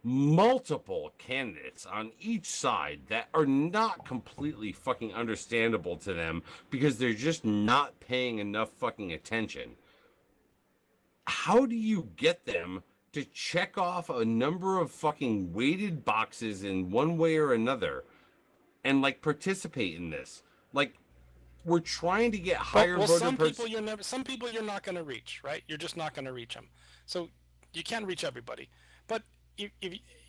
multiple candidates on each side that are not completely fucking understandable to them because they're just not paying enough fucking attention, how do you get them to check off a number of fucking weighted boxes in one way or another and like participate in this? Like, we're trying to get higher well, voter some people you're not going to reach, right? You're just not going to reach them. So you can't reach everybody. But if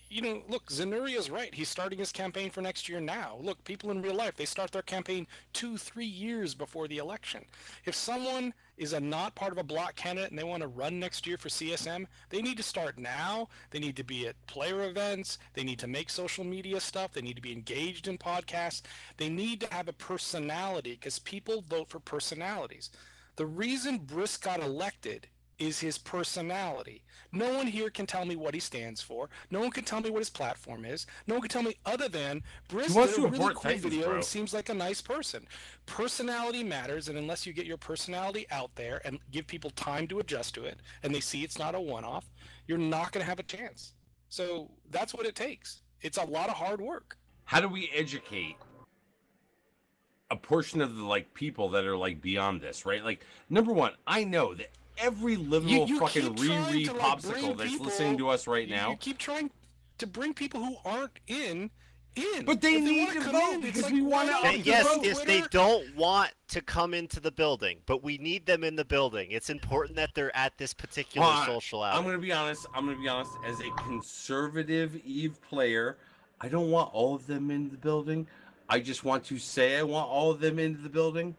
you know, look, Zenuria's right. He's starting his campaign for next year now. Look, people in real life, they start their campaign 2-3 years before the election. If someone is not part of a block candidate and they want to run next year for CSM, they need to start now. They need to be at player events. They need to make social media stuff. They need to be engaged in podcasts. They need to have a personality because people vote for personalities. The reason Brisk got elected is his personality. No one here can tell me what he stands for. No one can tell me what his platform is. No one can tell me other than Brisk did a really cool video and seems like a nice person. Personality matters, and unless you get your personality out there and give people time to adjust to it, and they see it's not a one-off, you're not going to have a chance. So that's what it takes. It's a lot of hard work. How do we educate a portion of the like people that are like beyond this, right? Like, number one, I know that every little fucking Riri popsicle that's listening to us right now. You keep trying to bring people who aren't in. But they need to vote because we want to. Yes, they don't want to come into the building, but we need them in the building. It's important that they're at this particular social outing. I'm gonna be honest. As a conservative Eve player, I don't want all of them in the building. I just want to say I want all of them into the building.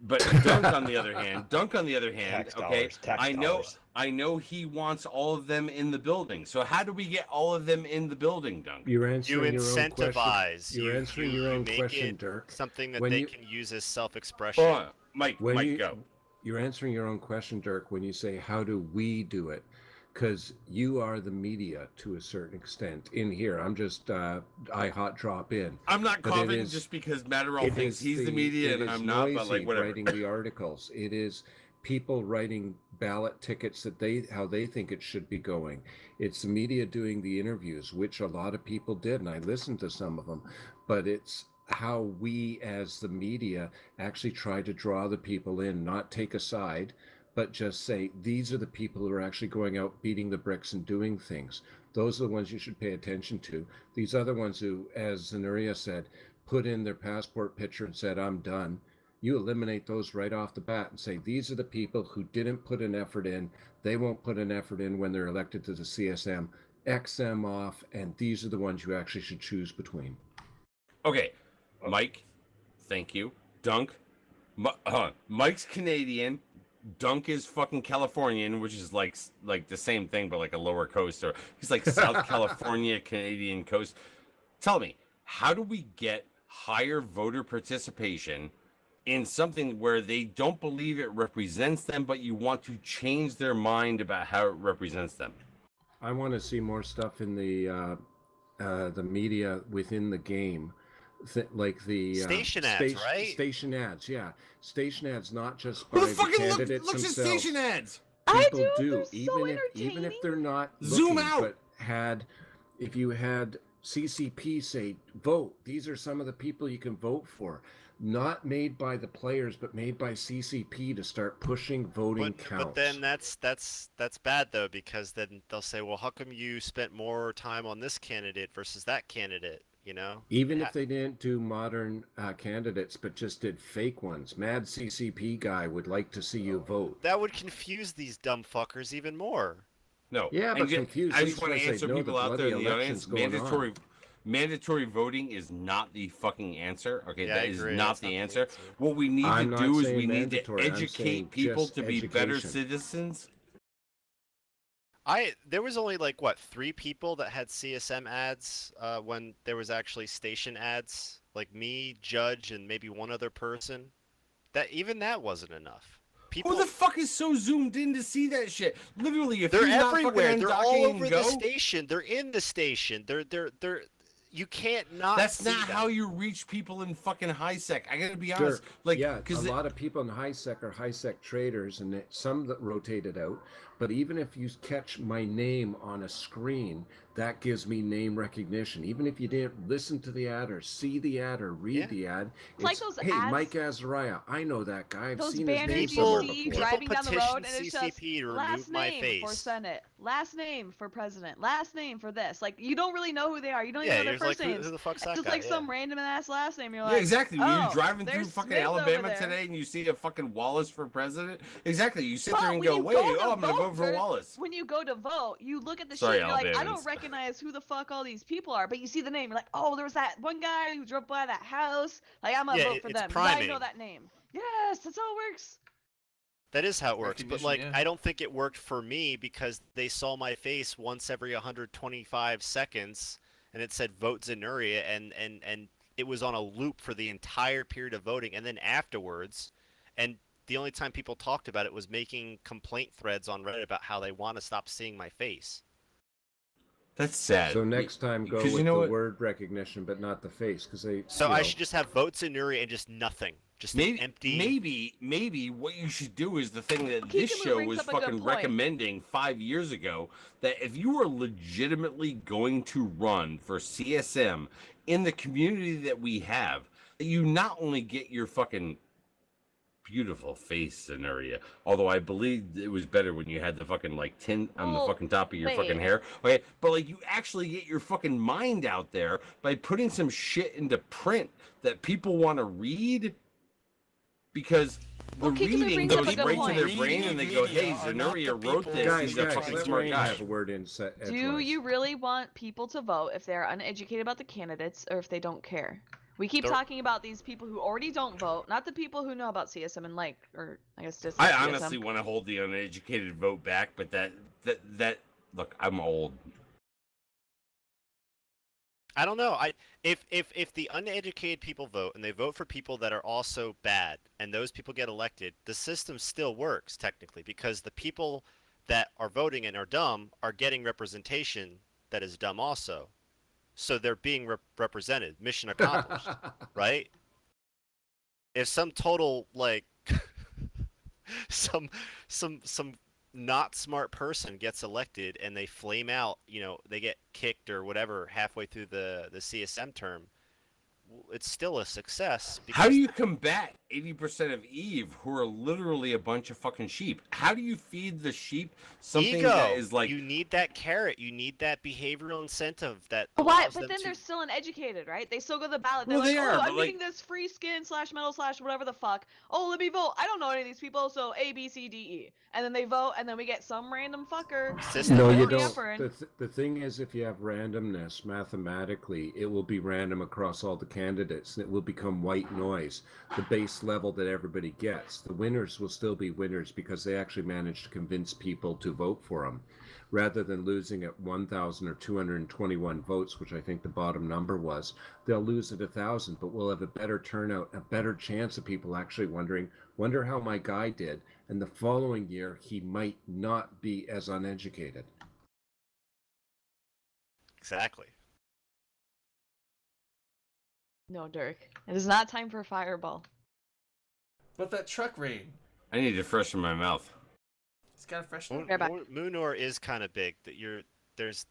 But Dunk on the other hand, Tax okay, dollars. I know he wants all of them in the building. So how do we get all of them in the building, Dunk? You're answering You your own question. incentivize. You're answering your own make question, it Dirk. Something that When they you- can use as self-expression. Hold on, Mike, go. You're answering your own question, Dirk, when you say, how do we do it? Because you are the media to a certain extent. In here, I'm just, I hot drop in. I'm not But it coughing is- just because Matterell It thinks is he's the media it and is I'm not, but Noisy like whatever. writing the articles. It is people writing ballot tickets that how they think it should be going. It's the media doing the interviews, which a lot of people did, and I listened to some of them. But it's how we as the media actually try to draw the people in, not take a side, but just say, these are the people who are actually going out, beating the bricks and doing things. Those are the ones you should pay attention to. These other ones who, as Zenuria said, put in their passport picture and said, I'm done. You eliminate those right off the bat and say, these are the people who didn't put an effort in. They won't put an effort in when they're elected to the CSM. X them off, and these are the ones you actually should choose between. Okay, Mike, thank you. Dunk, Mike's Canadian. Dunk is fucking Californian, which is like the same thing, but like a lower coast, or he's like South California Canadian coast. Tell me, how do we get higher voter participation in something where they don't believe it represents them, but you want to change their mind about how it represents them? I want to see more stuff in the media within the game. Like the station ads, right? Station ads, yeah. Station ads, not just Who by the the fucking candidates looks at themselves. station ads? I People do. do, They're so even if they're not Zoom looking, out. But if you had CCP say, vote, these are some of the people you can vote for, not made by the players, but made by CCP to start pushing voting counts. But then that's bad though, because then they'll say, well, how come you spent more time on this candidate versus that candidate? You know, even if they didn't do modern candidates, but just did fake ones, mad CCP guy would like to see you vote. That would confuse these dumb fuckers even more. No. Yeah, but confused. I just want to answer people out there in the audience. Mandatory voting is not the fucking answer. Okay, Yeah, that I is agree. not That's the not the answer. answer. What we need I'm to not do is saying we need to mandatory, I'm saying educate people just to be better education. citizens. There was only like what 3 people that had CSM ads when there was actually station ads, like me, Judge, and maybe one other person. That wasn't enough. people. Who the fuck is so zoomed in to see that shit? Literally, if They're you're not everywhere. fucking They're all Docking over and the Go, station. They're in the station. They're. You can't not. that's see not them. how you reach people in fucking high sec. I gotta be Sure. honest. Like, yeah, a because lot of people in high sec are high sec traders, and some that rotated out. But even if you catch my name on a screen, that gives me name recognition. Even if you didn't listen to the ad or see the ad or read Yeah. the ad, It's like it's, those hey, ads- Mike Azariah, I know that guy. I've Those seen his name banners you somewhere see before. driving down the Petition road, and it's just CCP to remove last my name for face. Senate, last name for president, last name for this. Like you don't really know who they are. You don't Yeah, even know you're their like, first names. who the fuck's It's that just guy? like Yeah. some random ass last name. You're yeah, like, exactly. When oh, you're driving through there's fucking Smith over Alabama there. today and you see a fucking Wallace for president, exactly. You sit But there and when go, you wait, go to I'm gonna vote for first- Wallace. When you go to vote, you look at the Sorry, shit. You're like, I Alabamans. don't recognize who the fuck all these people are. But you see the name. You're like, oh, there was that one guy who drove by that house. Like I'm gonna Yeah, vote for it's them 'cause I priming. know that name. Yes, that's how it works. That is how it works, but Recognition, like yeah. I don't think it worked for me because they saw my face once every 125 seconds, and it said "Vote Zanuria," and it was on a loop for the entire period of voting, and then afterwards, and the only time people talked about it was making complaint threads on Reddit about how they want to stop seeing my face. That's sad. So next time, go 'Cause with you know the what? word recognition, but not the face, because they. So you I know, should just have "Vote Zanuria" and just nothing, just an empty. Maybe what you should do is the thing that Kikemu this show brings was up a good fucking point. recommending 5 years ago, that if you are legitimately going to run for CSM in the community that we have, that you not only get your fucking beautiful face scenario, although I believe it was better when you had the fucking like tint on the Oh, fucking top of your fucking wait. hair. Okay, but like you actually get your fucking mind out there by putting some shit into print that people want to read, because the Well, Kikemu reading brings goes up a good right to point. their brain and they go, Media hey, are not the Zanuria wrote people- this, guys, he's a guys, fucking let smart Rain guy. have a word in set. Do you really want people to vote if they're uneducated about the candidates or if they don't care? We keep They're- talking about these people who already don't vote, not the people who know about CSM and like, or I guess just. I CSM. honestly want to hold the uneducated vote back, but that look, I'm old. I don't know. If the uneducated people vote and they vote for people that are also bad and those people get elected, the system still works technically because the people that are voting and are dumb are getting representation that is dumb also. So they're being represented. Mission accomplished, right? If some total like some not smart person gets elected and they flame out, they get kicked or whatever halfway through the CSM term, it's still a success. How do you combat 80% of Eve, who are literally a bunch of fucking sheep? How do you feed the sheep something ego? that is like... You need that carrot. You need that behavioral incentive that. But why? allows But them then to- they're still uneducated, right? They still go to the ballot. They're Well, like, they are, oh, but, I'm like- getting this free skin /metal/ whatever the fuck. Oh, let me vote. I don't know any of these people, so A, B, C, D, E. And then they vote, and then we get some random fucker. System No, you works. don't. Effort. The thing is, if you have randomness mathematically, it will be random across all the candidates, and it will become white noise, the base level that everybody gets. The winners will still be winners because they actually managed to convince people to vote for them, rather than losing at 1,000 or 221 votes, which I think the bottom number was. They'll lose at 1,000, but we'll have a better turnout, a better chance of people actually wonder how my guy did, and the following year he might not be as uneducated. Exactly. No, Dirk. It is not time for a fireball. But that truck rain, I need to freshen my mouth. it's got a fresh note. Right back. Moonor is kind of big. That there's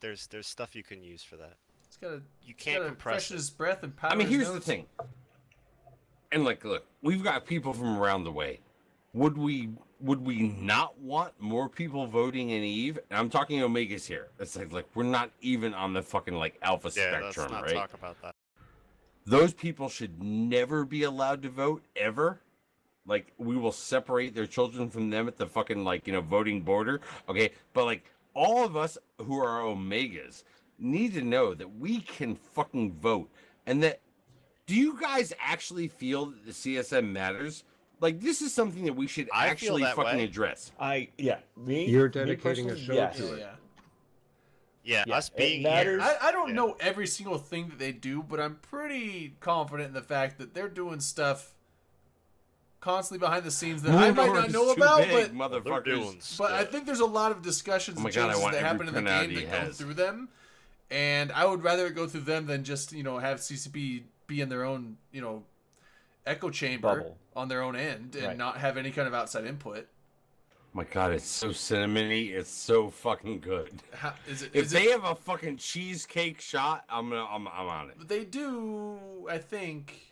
stuff you can use for that. It's got a You can't compress freshen it. his breath and powder I mean, his here's the nose. thing. And like, look, we've got people from around the way. Would we not want more people voting in Eve? And I'm talking Omegas here. It's like we're not even on the fucking like alpha Yeah, let's spectrum, not right? talk about that. Those people should never be allowed to vote ever. Like, we will separate their children from them at the fucking voting border. Okay, but like all of us who are Omegas need to know that we can fucking vote, and that. Do you guys actually feel that the CSM matters? Like, this is something that we should I feel actually that fucking way. address. You're dedicating a personally, show yes. to it. Yeah, Yeah, us it being matters. here. I don't Yeah. know every single thing that they do, but I'm pretty confident in the fact that they're doing stuff constantly behind the scenes that I might not know about, but motherfuckers. But I think there's a lot of discussions and changes that happen in the game that go through them, and I would rather it go through them than just have CCP be in their own echo chamber Bubble. on their own end and not have any kind of outside input. My God, it's so cinnamony. It's so fucking good. If they have a fucking cheesecake shot, I'm on it. They do, I think.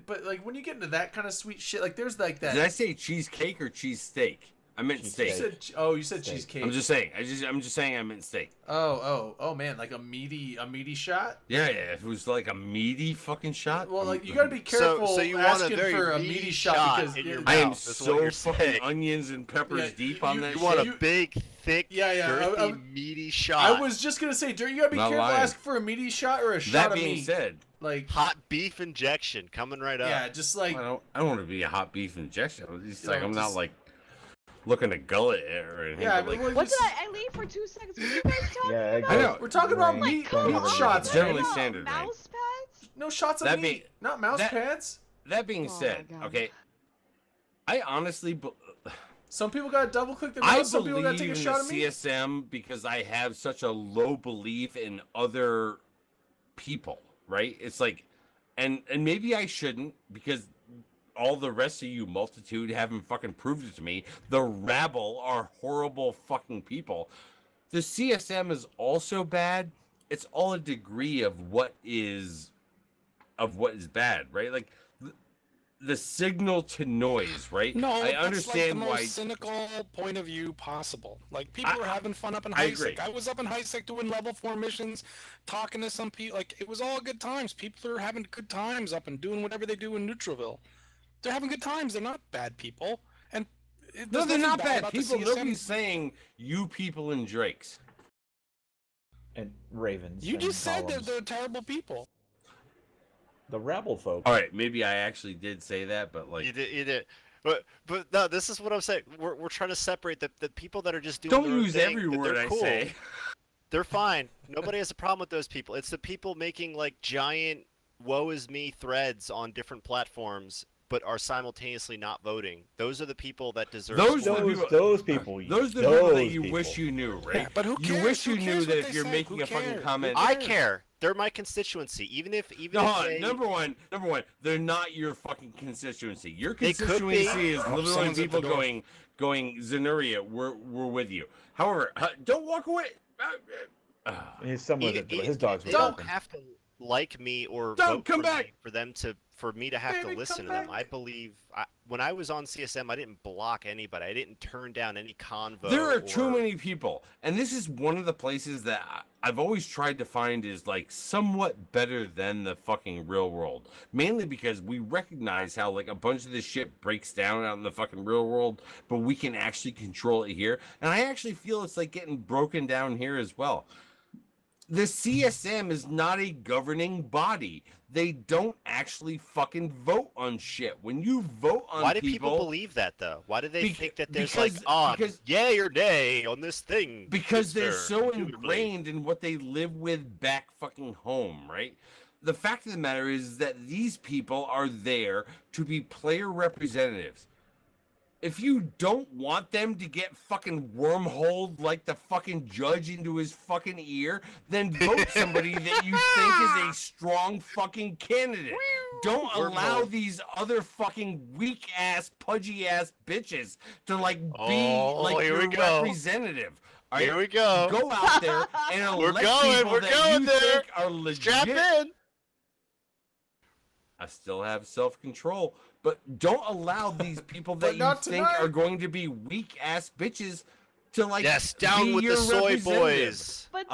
But like when you get into that kind of sweet shit, like there's like that. Did I say cheesecake or cheesesteak? I meant steak. You said cheesecake. I'm just saying. I'm just saying I meant steak. Oh man, like a meaty shot. Yeah. If it was like a meaty fucking shot. Well, like you gotta be careful so you asking want a for a very meaty shot because in your I am mouth, is what so you're fucking saying. onions and peppers deep on that You shit. want a big, thick, girthy, meaty shot. I was just gonna say, Dirk, you gotta be careful asking for a meaty shot or a shot of meat. That being said, like hot beef injection coming right up. Yeah, just like I don't want to be a hot beef injection. It's like I'm not like looking to gullet it or anything. Yeah, but, like, What did I leave for 2 seconds? What are you guys talking about? I know. We're talking about meat shots. Generally standard, right? Mouse pads? No shots of meat. Not mouse pads. That being said, okay, I honestly. Some people got to double click their mouse. Some people got to take a in shot of meat. CSM because I have such a low belief in other people, right? It's like, and maybe I shouldn't because all the rest of you multitude haven't fucking proved it to me. The rabble are horrible fucking people. The CSM is also bad. It's all a degree of what is bad, right? Like the signal to noise, right? No, I that's understand like the why. most cynical point of view possible. Like people were having fun up in I agree. Heisek. I was up in Heisek doing level 4 missions, talking to some people. Like it was all good times. People are having good times up and doing whatever they do in Neutroville. They're having good times. They're not bad people. And No, they're not bad about people. the CSM. Nobody's saying you people and Drakes. And Ravens. You and just said that columns. they're terrible people. The rabble folk. All right, maybe I actually did say that, but like, You did. But no, this is what I'm saying. We're trying to separate the people that are just doing. don't their own use thing, every that word they're I cool. say. They're fine. Nobody has a problem with those people. It's the people making like giant "woe is me" threads on different platforms, but are simultaneously not voting. Those are the people that deserve. Those are the support. Those people. Those are the people that those you people. wish you knew, right? Yeah, but who You cares? wish Who you knew cares that what if they you're say? making Who a fucking cares? comment. I care. They're my constituency. Even if No, they, number one, they're not your fucking constituency. Your They could constituency be. is Oh, literally someone's at people the door. going, Zenuria, we're with you. However, don't walk away. He's somewhere that his dog's They with don't him. have to like me or Don't vote come for back. me for me to have David, to listen come to them. back. I believe when I was on CSM, I didn't block anybody. I didn't turn down any convo. There are too or- many people, and this is one of the places that I've always tried to find is like somewhat better than the fucking real world. Mainly because we recognize how like a bunch of this shit breaks down out in the fucking real world, but we can actually control it here. And I actually feel it's like getting broken down here as well. The CSM is not a governing body. They don't actually fucking vote on shit. When you vote on Why do people believe that though? Why do they think that there's because- like because- yay or nay on this thing? Because they're Mr. so Indubitably? ingrained in what they live with back fucking home, right? The fact of the matter is that these people are there to be player representatives. If you don't want them to get fucking wormholed like the fucking judge into his fucking ear, then vote somebody that you think is a strong fucking candidate. Don't allow Wormhole. these other fucking weak ass, pudgy ass bitches to like be Oh, like here we your go. representative. All right? Here we go. Go out there and We're elect going, people we're that going you there. think are legit. Strap in. I still have self-control, but don't allow these people But that you not think tonight. are going to be weak ass bitches to like Yes, down be with your the soy representative. boys. But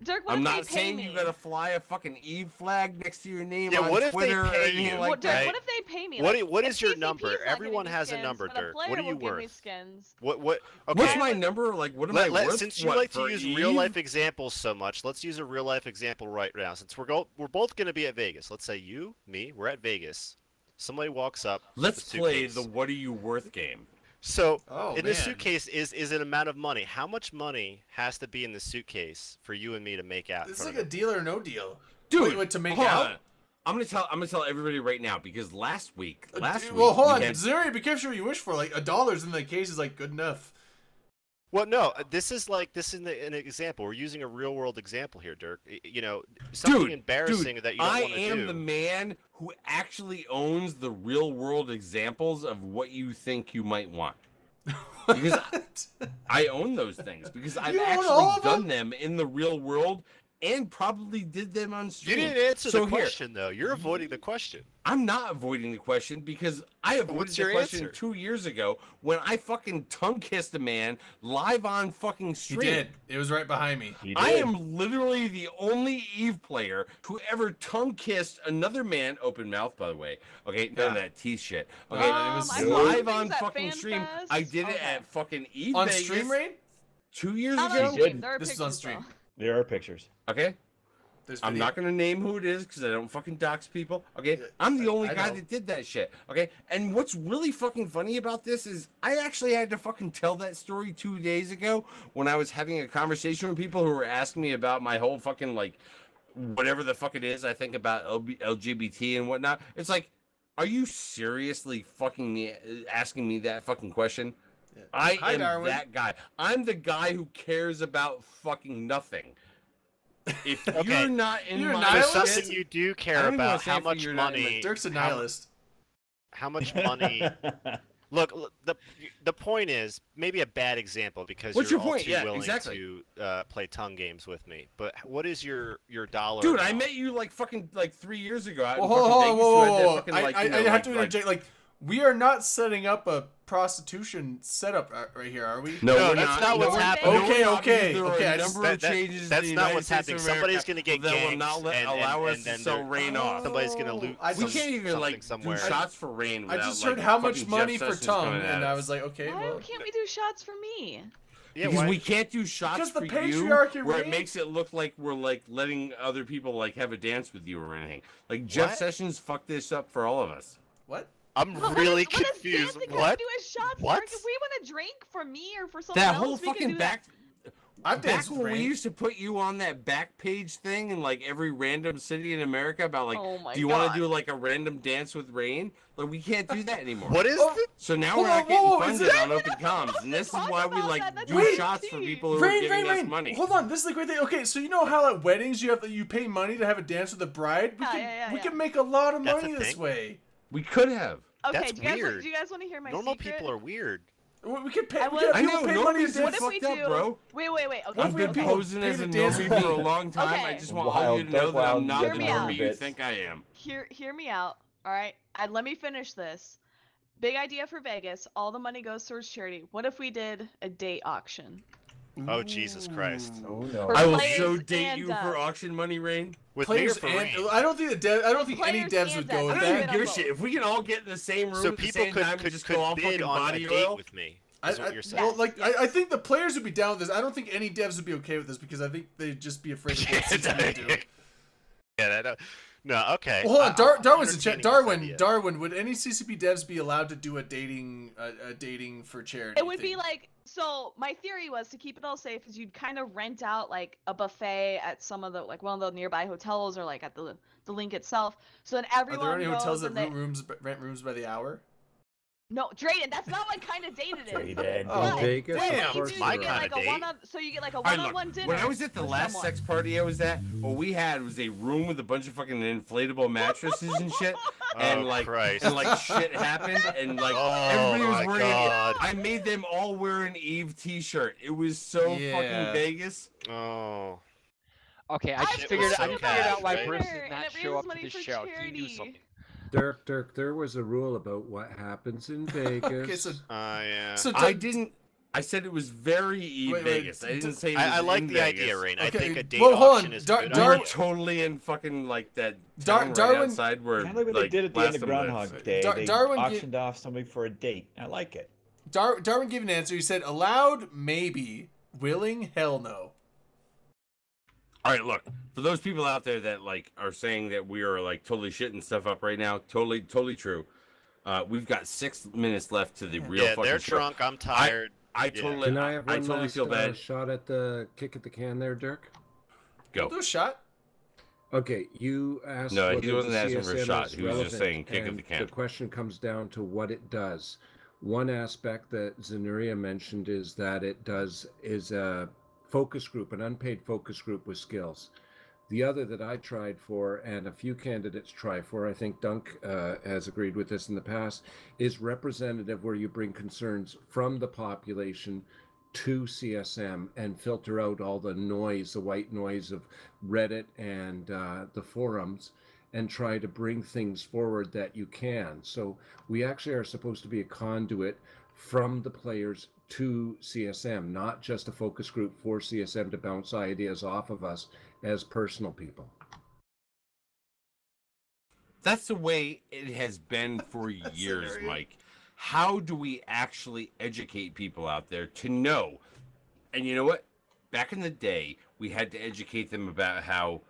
Dirk, what I'm if not they pay saying me? you gotta fly a fucking Eve flag next to your name Yeah, on what if they Twitter or pay anything you? like What, Dirk, that. what if they pay me? What Like, i- what if is your CCP's number? not giving Everyone me has a skins, number, but a Dirk. player What are you will give me worth? skins. What? What's Okay. my number? Like, what am I worth? Since you What, like to for use Eve? real life examples so much, let's use a real life example right now. Since we're both going to be at Vegas. Let's say you, me, we're at Vegas. Somebody walks up. with Let's a play suitcase. the "What are you worth" game. So Oh, in the man. suitcase is an amount of money. How much money has to be in the suitcase for you and me to make out? in It's front like of a deal or no deal. Dude, Wait, to make hold out? on. I'm gonna tell everybody right now because last week. Well, hold we on, had- Zuri. Be careful what you wish for. Like $1 in the case is like good enough. Well, no, this is an example. We're using a real world example here, Dirk. You know, something embarrassing that you don't I want to do. am the man who actually owns the real world examples of what you think you might want. Because I own those things because I've You own all actually of done them in the real world and probably did them on You stream. didn't answer So the here, question though. You're avoiding the question. I'm not avoiding the question because I avoided What's the your question answer? 2 years ago when I fucking tongue kissed a man live on fucking He stream. did. It was right behind me. He I did. am literally the only Eve player who ever tongue kissed another man, open mouth, by the way. Okay, none of Yeah. that teeth shit. No, Okay, it was I live saw on things at fucking stream. FanFest. I did it Okay. at fucking Eve On Vegas stream, Rain? 2 years Not ago. on stream. did. There are This is pictures, on stream. though. There are pictures. Okay, There's I'm video. not gonna name who it is because I don't fucking dox people. Okay, I'm the only I guy know. that did that shit. Okay, and what's really fucking funny about this is I actually had to fucking tell that story 2 days ago when I was having a conversation with people who were asking me about my whole fucking like whatever the fuck it is I think about LGBT and whatnot. It's like, are you seriously fucking asking me that fucking question? Yeah. I Hi, am Darwin. that guy. I'm the guy who cares about fucking nothing. If Okay. you're not in You're a my nihilist? There's shit, something you do I care don't even wanna about. say How if much you're not in my- money? Dirk's a how- nihilist. How much money? Look, the point is maybe a bad example because What's you're your all point? too Yeah, willing exactly. to play tongue games with me. But what is your dollar? dude, I amount? met you like fucking like 3 years ago. out in Well, hold on, fucking Vegas. whoa, You had that whoa, whoa. fucking, like, you know, I have like- to like- interject. Like, we are not setting up a prostitution setup right here, are we? No, No, we're that's not. not what's No, happening. we're Okay, not, okay, because there are okay, I a just- number of That- changes. in that's the not United what's States happening. of Somebody's America gonna get that will ganked, not let, and allow us and to then sell they're- rain off. Somebody's gonna loot. I We just- can't even something like do somewhere. shots for rain. I Without, just like, heard how much fucking money Jeff for Sessions tongue, coming at and I us. was like, okay, Why well. can't we do shots for me? Yeah, Because why- we can't do shots Because the for patriarchy you where it reigns. makes it look like we're like letting other people like have a dance with you or anything. Like Jeff What? Sessions fucked this up for all of us. What? I'm But really what does confused. dancing have What? to do with shots? What? If we want a drink for me or for someone That else, whole we can fucking do that. I've back danced with when we Rain. used to put you on that back page thing in like every random city in America about like, Oh my do you want God. to do like a random dance with rain? Like we can't do that anymore. What is Oh, the? So now Hold we're not on, getting whoa, is funded that- on open comms, and this is Talk why we about like that, that's do Wait, shots for tea. people who are Rain, giving Rain, us Rain. money. Hold on, this is the great thing. Okay, so you know how at weddings you pay money to have a dance with the bride? We Yeah, can yeah, we yeah. can make a lot of That's money a this thing? way. We could have. Okay, That's do you guys weird. do you guys want to hear my Normal secret? people are weird. We can pay. I We was- can have I people know, pay no money to reason dance. What if fucked we up, do? bro. Wait. Okay. What I've if we been have people posing pay as to a dance normie with for a me? long time. I Okay. just want Wild, all you to know that wild, I'm not Hear the me out. normie you bits. think I am. Hear me out. All right. Let me finish this. Big idea for Vegas. All the money goes towards charity. What if we did a date auction? Oh, Jesus Christ. Oh no. For I will players so date and, you for uh, auction money, Rain. With me or Players for and rain? I don't think I don't think any Players devs would and go devs. with I Yeah, don't that. even give a both. shit. If we can all get in the same room So at the people same time could and just go all bid fucking on a body date oil. with me. Is what you're saying. Well, like Yes. I think the players would be down with this. I don't think any devs would be okay with this because I think they'd just be afraid of what CCP would do. Yeah, no, okay. Well, hold on, Darwin's in entertaining chat. this Darwin, idea. Darwin, would any CCP devs be allowed to do a dating for charity? It would be thing? like, so my theory was to keep it all safe is you'd kind of rent out like a buffet at some of the like one of the nearby hotels or like at the link itself. So then Are everyone there any goes hotels that and rent rooms by the hour? No, Drayden, that's not what kind of date it is. Drayden. Oh, But Vegas, what damn. you of course do, my you get kinda like a date. one-on, so you get like a All right, one-on-one look, dinner. when I was at the with last someone. sex party I was at, what we had was a room with a bunch of fucking inflatable mattresses and shit, and Oh, like Christ. and like shit happened, and like Oh, everybody was my wearing it. God. I made them all wear an Eve T-shirt. It was so Yeah. fucking Vegas. Oh. Okay, I I've just It figured was I so just figured out why cash, Bruce right? did And not it show raises up to money the for show. He knew charity. something. Dirk, there was a rule about what happens in Vegas. Okay, so Yeah. so I didn't. I said it was very Eve Wait, Vegas. I didn't say it was I like in the Vegas. idea, Rain. I Okay, think a date well, hold on. auction is a Dar- good We were idea. totally in fucking like that Dar- town right Darwin- outside where Kind of like what like they did at the end last of time Groundhog lived. Day. Dar- They Darwin gi- auctioned off somebody for a date. I like it. Darwin gave an answer. He said, "Allowed, maybe. Willing, hell no." All right, look, for those people out there that like are saying that we are like totally shitting stuff up right now, totally true. We've got 6 minutes left to the real Yeah, fucking they're show. drunk. I'm tired. I Yeah. totally, Can I have I one totally last feel bad. shot at the kick at the can there, Dirk? Go. Do a shot. Okay, you asked. No, he whether wasn't the asking for a CSM shot. is He was just relevant, saying kick of and the can. The question comes down to what it does. One aspect that Zanuria mentioned is that it is a focus group, an unpaid focus group with skills. The other that I tried for, and a few candidates try for, I think Dunk has agreed with this in the past, is representative, where you bring concerns from the population to CSM and filter out all the noise, the white noise of Reddit and the forums, and try to bring things forward that you can. So we actually are supposed to be a conduit from the players to CSM, not just a focus group for CSM to bounce ideas off of us as personal people. That's the way it has been for years, Mike. How do we actually educate people out there to know? And you know what? Back in the day, we had to educate them about how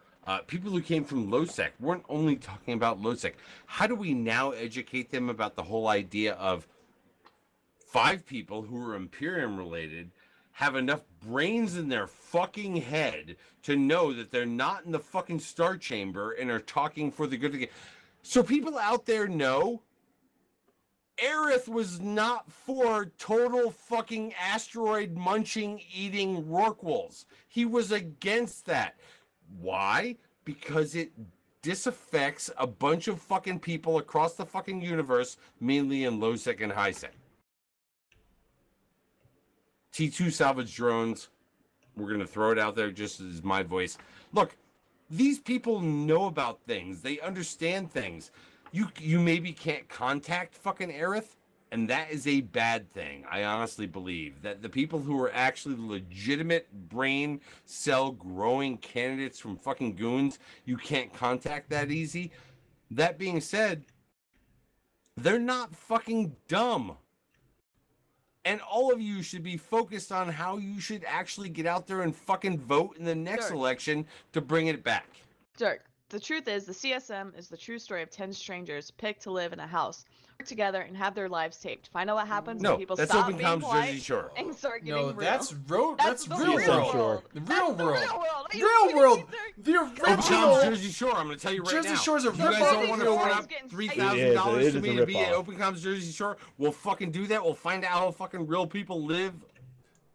people who came from LoSec weren't only talking about LoSec. How do we now educate them about the whole idea of 5 people who are Imperium related have enough brains in their fucking head to know that they're not in the fucking Star Chamber and are talking for the good of the game? So people out there know Aerith was not for total fucking asteroid munching eating Rorquals. He was against that. Why? Because it disaffects a bunch of fucking people across the fucking universe, mainly in low-sec and high-sec. T2 salvage drones. We're going to throw it out there just as my voice. Look, these people know about things. They understand things. You maybe can't contact fucking Aerith, and that is a bad thing. I honestly believe that the people who are actually legitimate brain cell growing candidates from fucking goons, you can't contact that easy. That being said, they're not fucking dumb. And all of you should be focused on how you should actually get out there and fucking vote in the next Dirk. election to bring it back. Dirk, the truth is the CSM is the true story of 10 strangers picked to live in a house, work together, and have their lives taped. Find out what happens No, when people that's stop Open being Comms polite Jersey Shore. and start getting No, real. that's That's the real real world. world. The That's real the world. real world. Are you Real kidding world. me, Dirk? The Open original. Comms Jersey Shore. I'm going to tell you right Jersey now. Shore's a You guys rip-off. don't want to Jersey put Shore's up getting $3,000 It to is me a to be at rip-off. Open Comms Jersey Shore? We'll fucking do that. We'll find out how fucking real people live.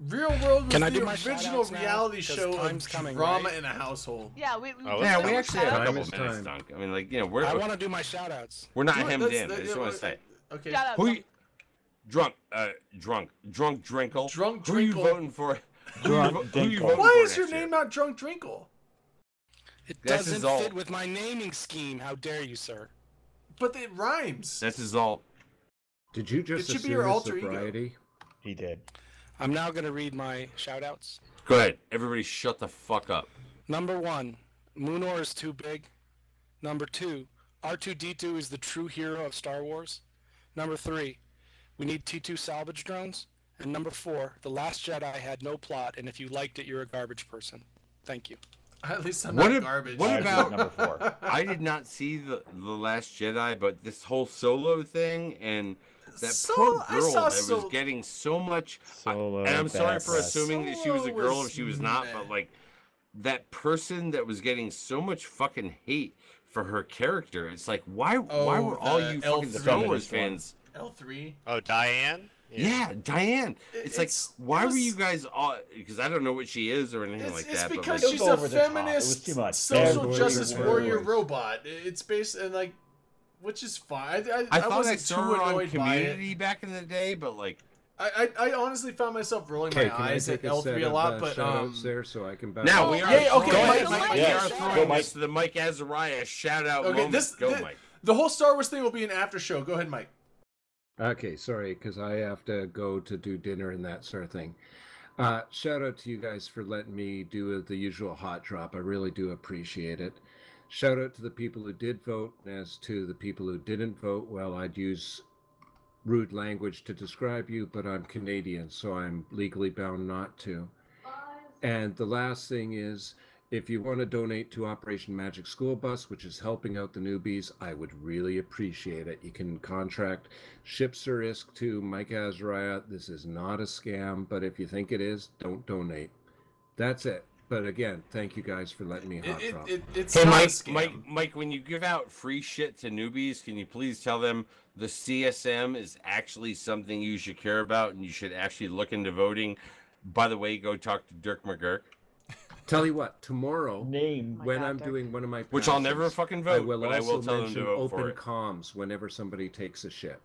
Real world was Can I the do my original shout-outs now? reality 'Cause show time's of coming, drama right? in a household. Yeah, we Oh, Yeah, okay. we actually have a Time couple is minutes, time. Dunk. I mean, like, you know, we're I want to do my shout-outs. we're not Do it. hemmed That's- in. I just want to say, Okay. Shout out who to you, drunk Drinkle. Drunk Who you Drinkle. voting for? Drunk Who you Drinkle. voting Why for is your next year? name not Drunk Drinkle? It That's doesn't his all. fit with my naming scheme. How dare you, sir? But it rhymes. That's his all. Did you just It should be assume your his alter ego. sobriety? He did. I'm now going to read my shout-outs. Go ahead. Everybody shut the fuck up. Number 1, Moonor is too big. Number 2, R2-D2 is the true hero of Star Wars. Number 3, we need T2 salvage drones. And number 4, The Last Jedi had no plot, and if you liked it, you're a garbage person. Thank you. At least I'm What not if- garbage. what I about- vote number 4. I did not see the Last Jedi, but this whole Solo thing and that Solo- poor I girl saw that was Solo- getting so much. Solo, And I'm sorry for badass. assuming that she was a Solo girl was if she was not, meh. but like that person that was getting so much fucking hate for her character. It's like why Oh, were all the you fucking L3 Star Wars one. fans? L3. Oh, Diane? Yeah, Diane. It's like It's- why it were was- you guys all? Because I don't know what she is or anything like It's that. But because like, she's It was a over the top. It was feminist, too much. social Bad justice boys, bad warrior boys. robot. It's based and like, which is fine. I thought I wasn't saw too her on annoyed by it. Community back in the day, but like. I honestly found myself rolling Okay, my can I eyes at take a set L3 a of lot, but shout-outs there so I can back Now up? we are yeah, okay, throwing, Mike, we Mike, are yeah, throwing go, Mike. this to the Mike Azariah shout out okay, moment. this Go, the, Mike. the whole Star Wars thing will be an after show. Go ahead, Mike. Okay, sorry, because I have to go to do dinner and that sort of thing. Shout out to you guys for letting me do the usual hot drop. I really do appreciate it. Shout out to the people who did vote. As to the people who didn't vote, well, I'd use rude language to describe you, but I'm Canadian, so I'm legally bound not to. And the last thing is, if you want to donate to Operation Magic School Bus, which is helping out the newbies, I would really appreciate it. You can contract Ship Surisk to Mike Azariah. This is not a scam, but if you think it is, don't donate. That's it. But again, thank you guys for letting me hot drop. It's Hey, not a Mike, scam. Mike, when you give out free shit to newbies, can you please tell them the CSM is actually something you should care about and you should actually look into voting? By the way, go talk to Dirk McGurk. Tell you what, tomorrow, Name. when I'm doing one of my Which I'll never passes, fucking I vote, will but I will also tell them mention to vote for open it. comms whenever somebody takes a ship.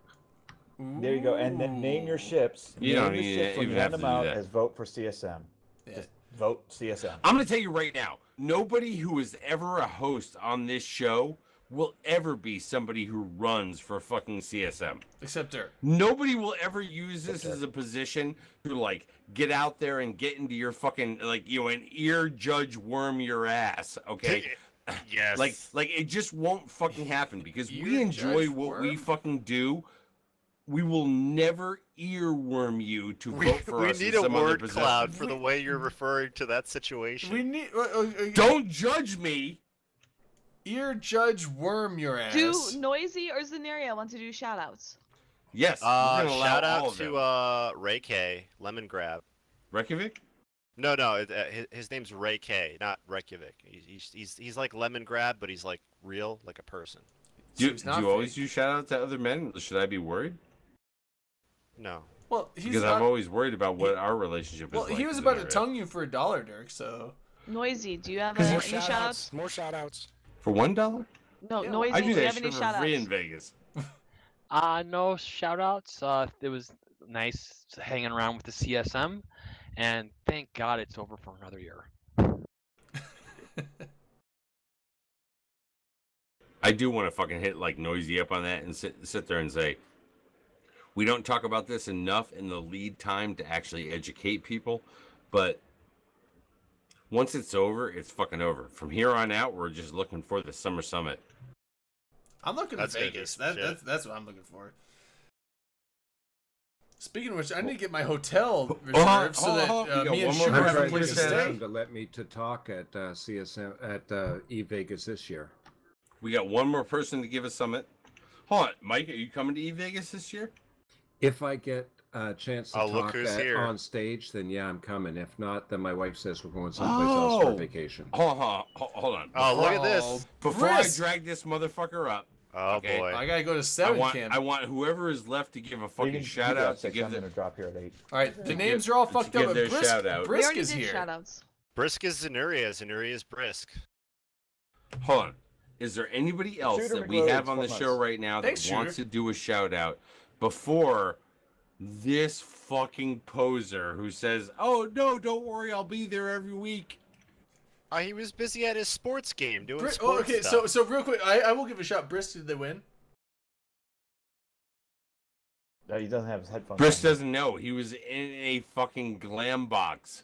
There you go. And then name your ships. You name don't your need ships to when even you have hand to them do out that. as vote for CSM. Yeah. Just vote CSM. I'm going to tell you right now, nobody who is ever a host on this show will ever be somebody who runs for fucking CSM. Except Dirk. Nobody will ever use this as a position to like get out there and get into your fucking like an ear judge worm your ass, okay? Yes. Like it just won't fucking happen because we Ear enjoy judge what we worm? fucking do. We will never earworm you to we, vote for we us need in a some other word position. cloud for the way you're referring to that situation. We need Don't judge me. ear judge worm your ass. Do Noisy or Zeneria want to do shoutouts? Yes, we're gonna allow Shout all out of them. to Ray K, Lemon Grab. Reykjavik? No, his name's Ray K, not Reykjavik. He's like Lemon Grab, but he's like real, like a person. Do he's not you always fake. do shout out to other men? Should I be worried? No. Well, he's Because not, I'm always worried about what our relationship well, is like. he was as an about to area. tongue you for $1, Dirk. So Noisy, do you have More any shoutouts. shoutouts? More shoutouts. For $1? No, Yeah, Noisy, I do do you that have shit any for free in shoutouts? Vegas. No shout outs. It was nice hanging around with the CSM, and thank God it's over for another year. I do want to fucking hit like Noisy up on that and sit there and say, we don't talk about this enough in the lead time to actually educate people, but once it's over, it's fucking over. From here on out, we're just looking for the Summer Summit. I'm looking That's at gonna be Vegas. some shit. That's what I'm looking for. Speaking of which, I need to get my hotel Hold on, reserved so hold that on, we got me and one more Sugar I'm have a trying person to place get to say. stay. them to let me to talk at CSM at E-Vegas this year. We got one more person to give a summit. Hold on, Mike, are you coming to E-Vegas this year? If I get a chance to Oh, look talk who's here. on stage, then yeah, I'm coming. If not, then my wife says we're going someplace else for Oh. vacation. Hold on. Oh, look at this. Before Brisk. I drag this motherfucker up, Oh Okay. boy. I gotta go to I 7 want camp. I want whoever is left to give a fucking You shout got out to 6, give I'm the gonna drop here at 8. All right, the to names give- are all to fucked give up. But their Brisk, shout out. We Brisk already is did here. shoutouts. Brisk is Zenuria. Zenuria is Brisk. Hold on. Is there anybody else Shooter that we McLeod, have on the 12 show months. right now that Thanks, wants Shooter. to do a shout out before this fucking poser who says, "Oh no, don't worry, I'll be there every week." He was busy at his sports game doing Oh, sports okay, stuff. so real quick, I will give a shout. Brisk, did they win? No, he doesn't have his headphones. Brisk on. doesn't know. He was in a fucking glam box.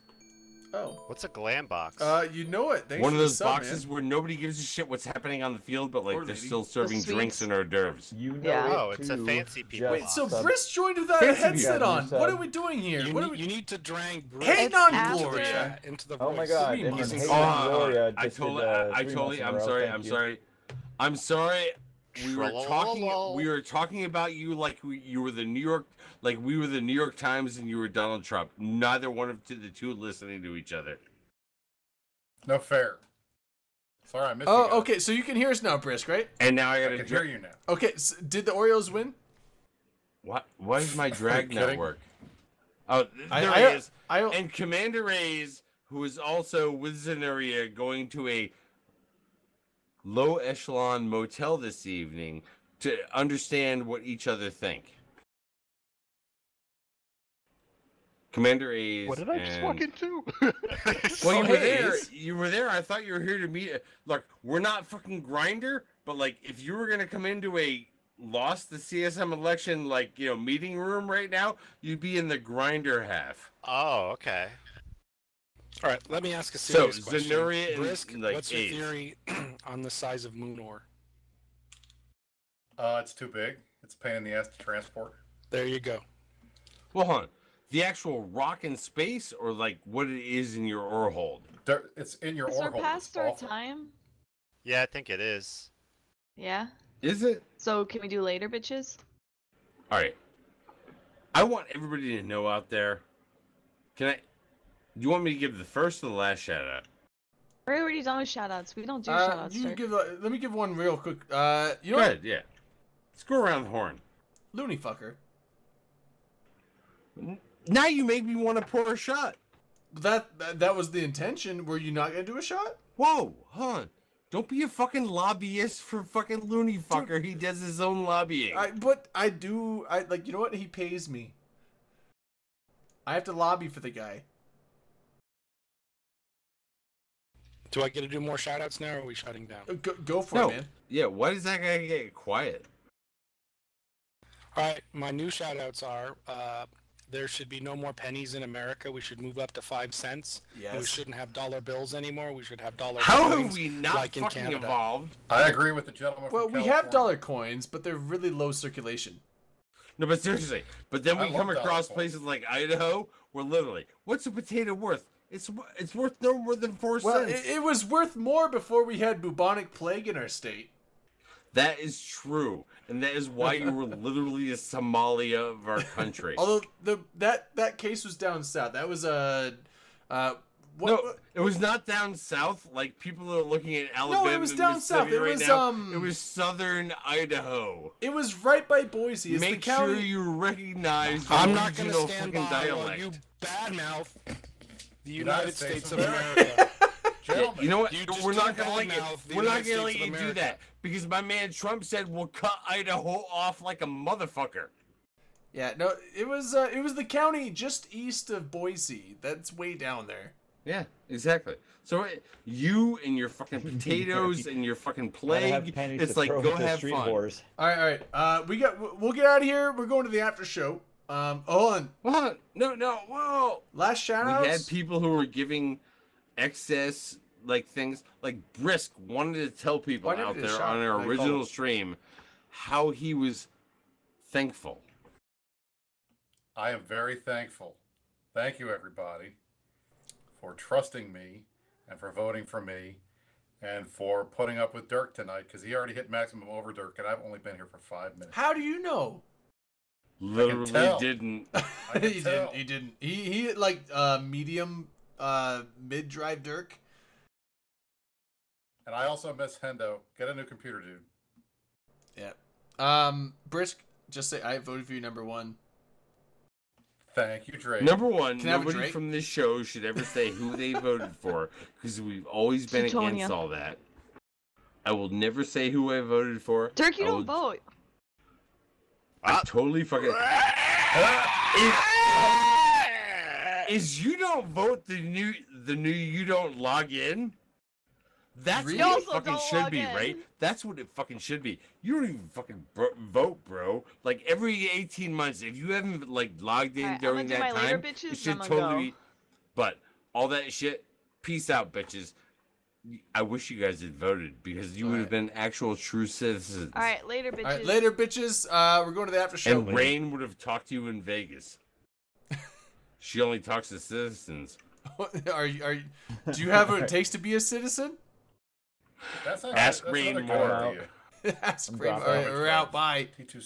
Oh. What's a glam box? You know it. Thanks One for of the those sub, boxes man. where nobody gives a shit what's happening on the field, but like Poor they're lady. still serving sweets. drinks and hors d'oeuvres. You know Yeah. it Oh, it's a too, fancy people Wait, box. so sub. Brisk joined without a Fancy headset people. on. What are we doing here? You, What are need, we? you need to drag Hang Brisk on, into Gloria. the, into the Oh voice. my God! mean And Marcus? Hayden Oh, Gloria I just totally, did, I 3 months totally, in a I'm row. sorry, Thank I'm you. sorry. I'm sorry. We were talking. Trollololol. We were talking about you like you were the New York, like we were the New York Times and you were Donald Trump. Neither one of the two listening to each other. No fair. Sorry, I missed you. Oh, guys. okay. So you can hear us now, Brisk, right? And now I I gotta. can hear you now. Okay. Did the Orioles win? What? Why does my drag not kidding? work? Oh, there I- he is. I And Commander A's, who is also with Zenuria, going to a low echelon motel this evening to understand what each other think. Commander A's. What did I just walk into? Well, you Oh, were hey, there. Ace. You were there. I thought you were here to meet. Look, we're not fucking Grinder, but like, if you were gonna come into a lost the CSM election meeting room right now, you'd be in the Grinder half. Oh, okay. All right, let me ask a So, serious question. Zenuria and, Brisk, like, what's your Ace. theory on the size of moon ore? It's too big. It's a pain in the ass to transport. There you go. Well, hold on. The actual rock in space, or like what it is in your ore hold? It's in your Is ore our hole. past It's our awful. time? Yeah, I think it is. Yeah. Is it? So can we do later, bitches? All right. I want everybody to know out there. Can I? Do you want me to give the first or the last shout out? We're already done with shoutouts. We don't do shoutouts. You sir. give. Let me give one real quick. You know Go what? ahead, yeah. Let's go around the horn. Looney fucker. Now you make me want to pour a shot. That was the intention. Were you not gonna do a shot? Whoa, hold on. Don't be a fucking lobbyist for fucking Looney fucker. He does his own lobbying. But I do. I like. You know what? He pays me. I have to lobby for the guy. Do I get to do more shoutouts now, or are we shutting down? Go for No. it, man. Yeah, why does that guy get quiet? All right, my new shoutouts are: there should be no more pennies in America. We should move up to 5 cents. Yes. And we shouldn't have dollar bills anymore. We should have dollar How coins, have we not like in fucking Canada. evolved? I agree with the gentleman. Well, from we have California. dollar coins, but they're really low circulation. No, but seriously. But then I we love come dollar across coins. places like Idaho, where literally, what's a potato worth? It's worth no more than 4 Well, cents. it was worth more before we had bubonic plague in our state. That is true, and that is why you were literally a Somalia of our country. Although that case was down south. That was No, it was not down south. Like people are looking at Alabama. it was and down south. Mississippi It right was, now. It was southern Idaho. It was right by Boise. It's Make the county. sure you recognize I'm your not going to regional stand fucking by dialect. while you badmouth the United United States States of of America. Gentlemen, You know what? You just We're not can't gonna let badmouth the you. We're not United gonna let States you of do America. that because my man Trump said we'll cut Idaho off like a motherfucker. Yeah, no, it was the county just east of Boise. That's way down there. Yeah, exactly. So you and your fucking potatoes and your fucking Gotta have plague, pennies it's to like throw go at the have street fun. whores. All right. We'll get out of here. We're going to the after show. Hold on. What? No, whoa. Last shout outs. We had people who were giving excess like things like Brisk wanted to tell people Why never out did a there shot? on our Like, original oh. stream how he was thankful. I am very thankful. Thank you, everybody, for trusting me and for voting for me and for putting up with Dirk tonight because he already hit maximum over Dirk and I've only been here for 5 minutes. How do you know? Literally tell. didn't. I can tell. He didn't. He hit like medium mid drive Dirk. And I also miss Hendo. Get a new computer, dude. Yeah. Brisk, just say I voted for you number 1. Thank you, Drake. Number one, Can I have a nobody Drake? from this show should ever say who they voted for because we've always been Suetonia. against all that. I will never say who I voted for. Dirk, you I don't will- vote. I totally fucking. Is you don't vote the new you don't log in? That's Really? what You it also fucking don't should log be, in. right? That's what it fucking should be. You don't even fucking vote, bro. Like every 18 months, if you haven't like logged in Alright, I'm during gonna do that my later time, bitches, it should and I'm gonna totally go. be. But all that shit, peace out, bitches. I wish you guys had voted because you would have been actual true citizens. All right, later, bitches. All right, later, bitches. We're going to the after show. And Rain would have talked to you in Vegas. She only talks to citizens. Do you have what it takes to be a citizen? That's not, Ask that's Rain another good more. idea. Ask I'm Kramer. dropping All right, out. we're out. Bye. T2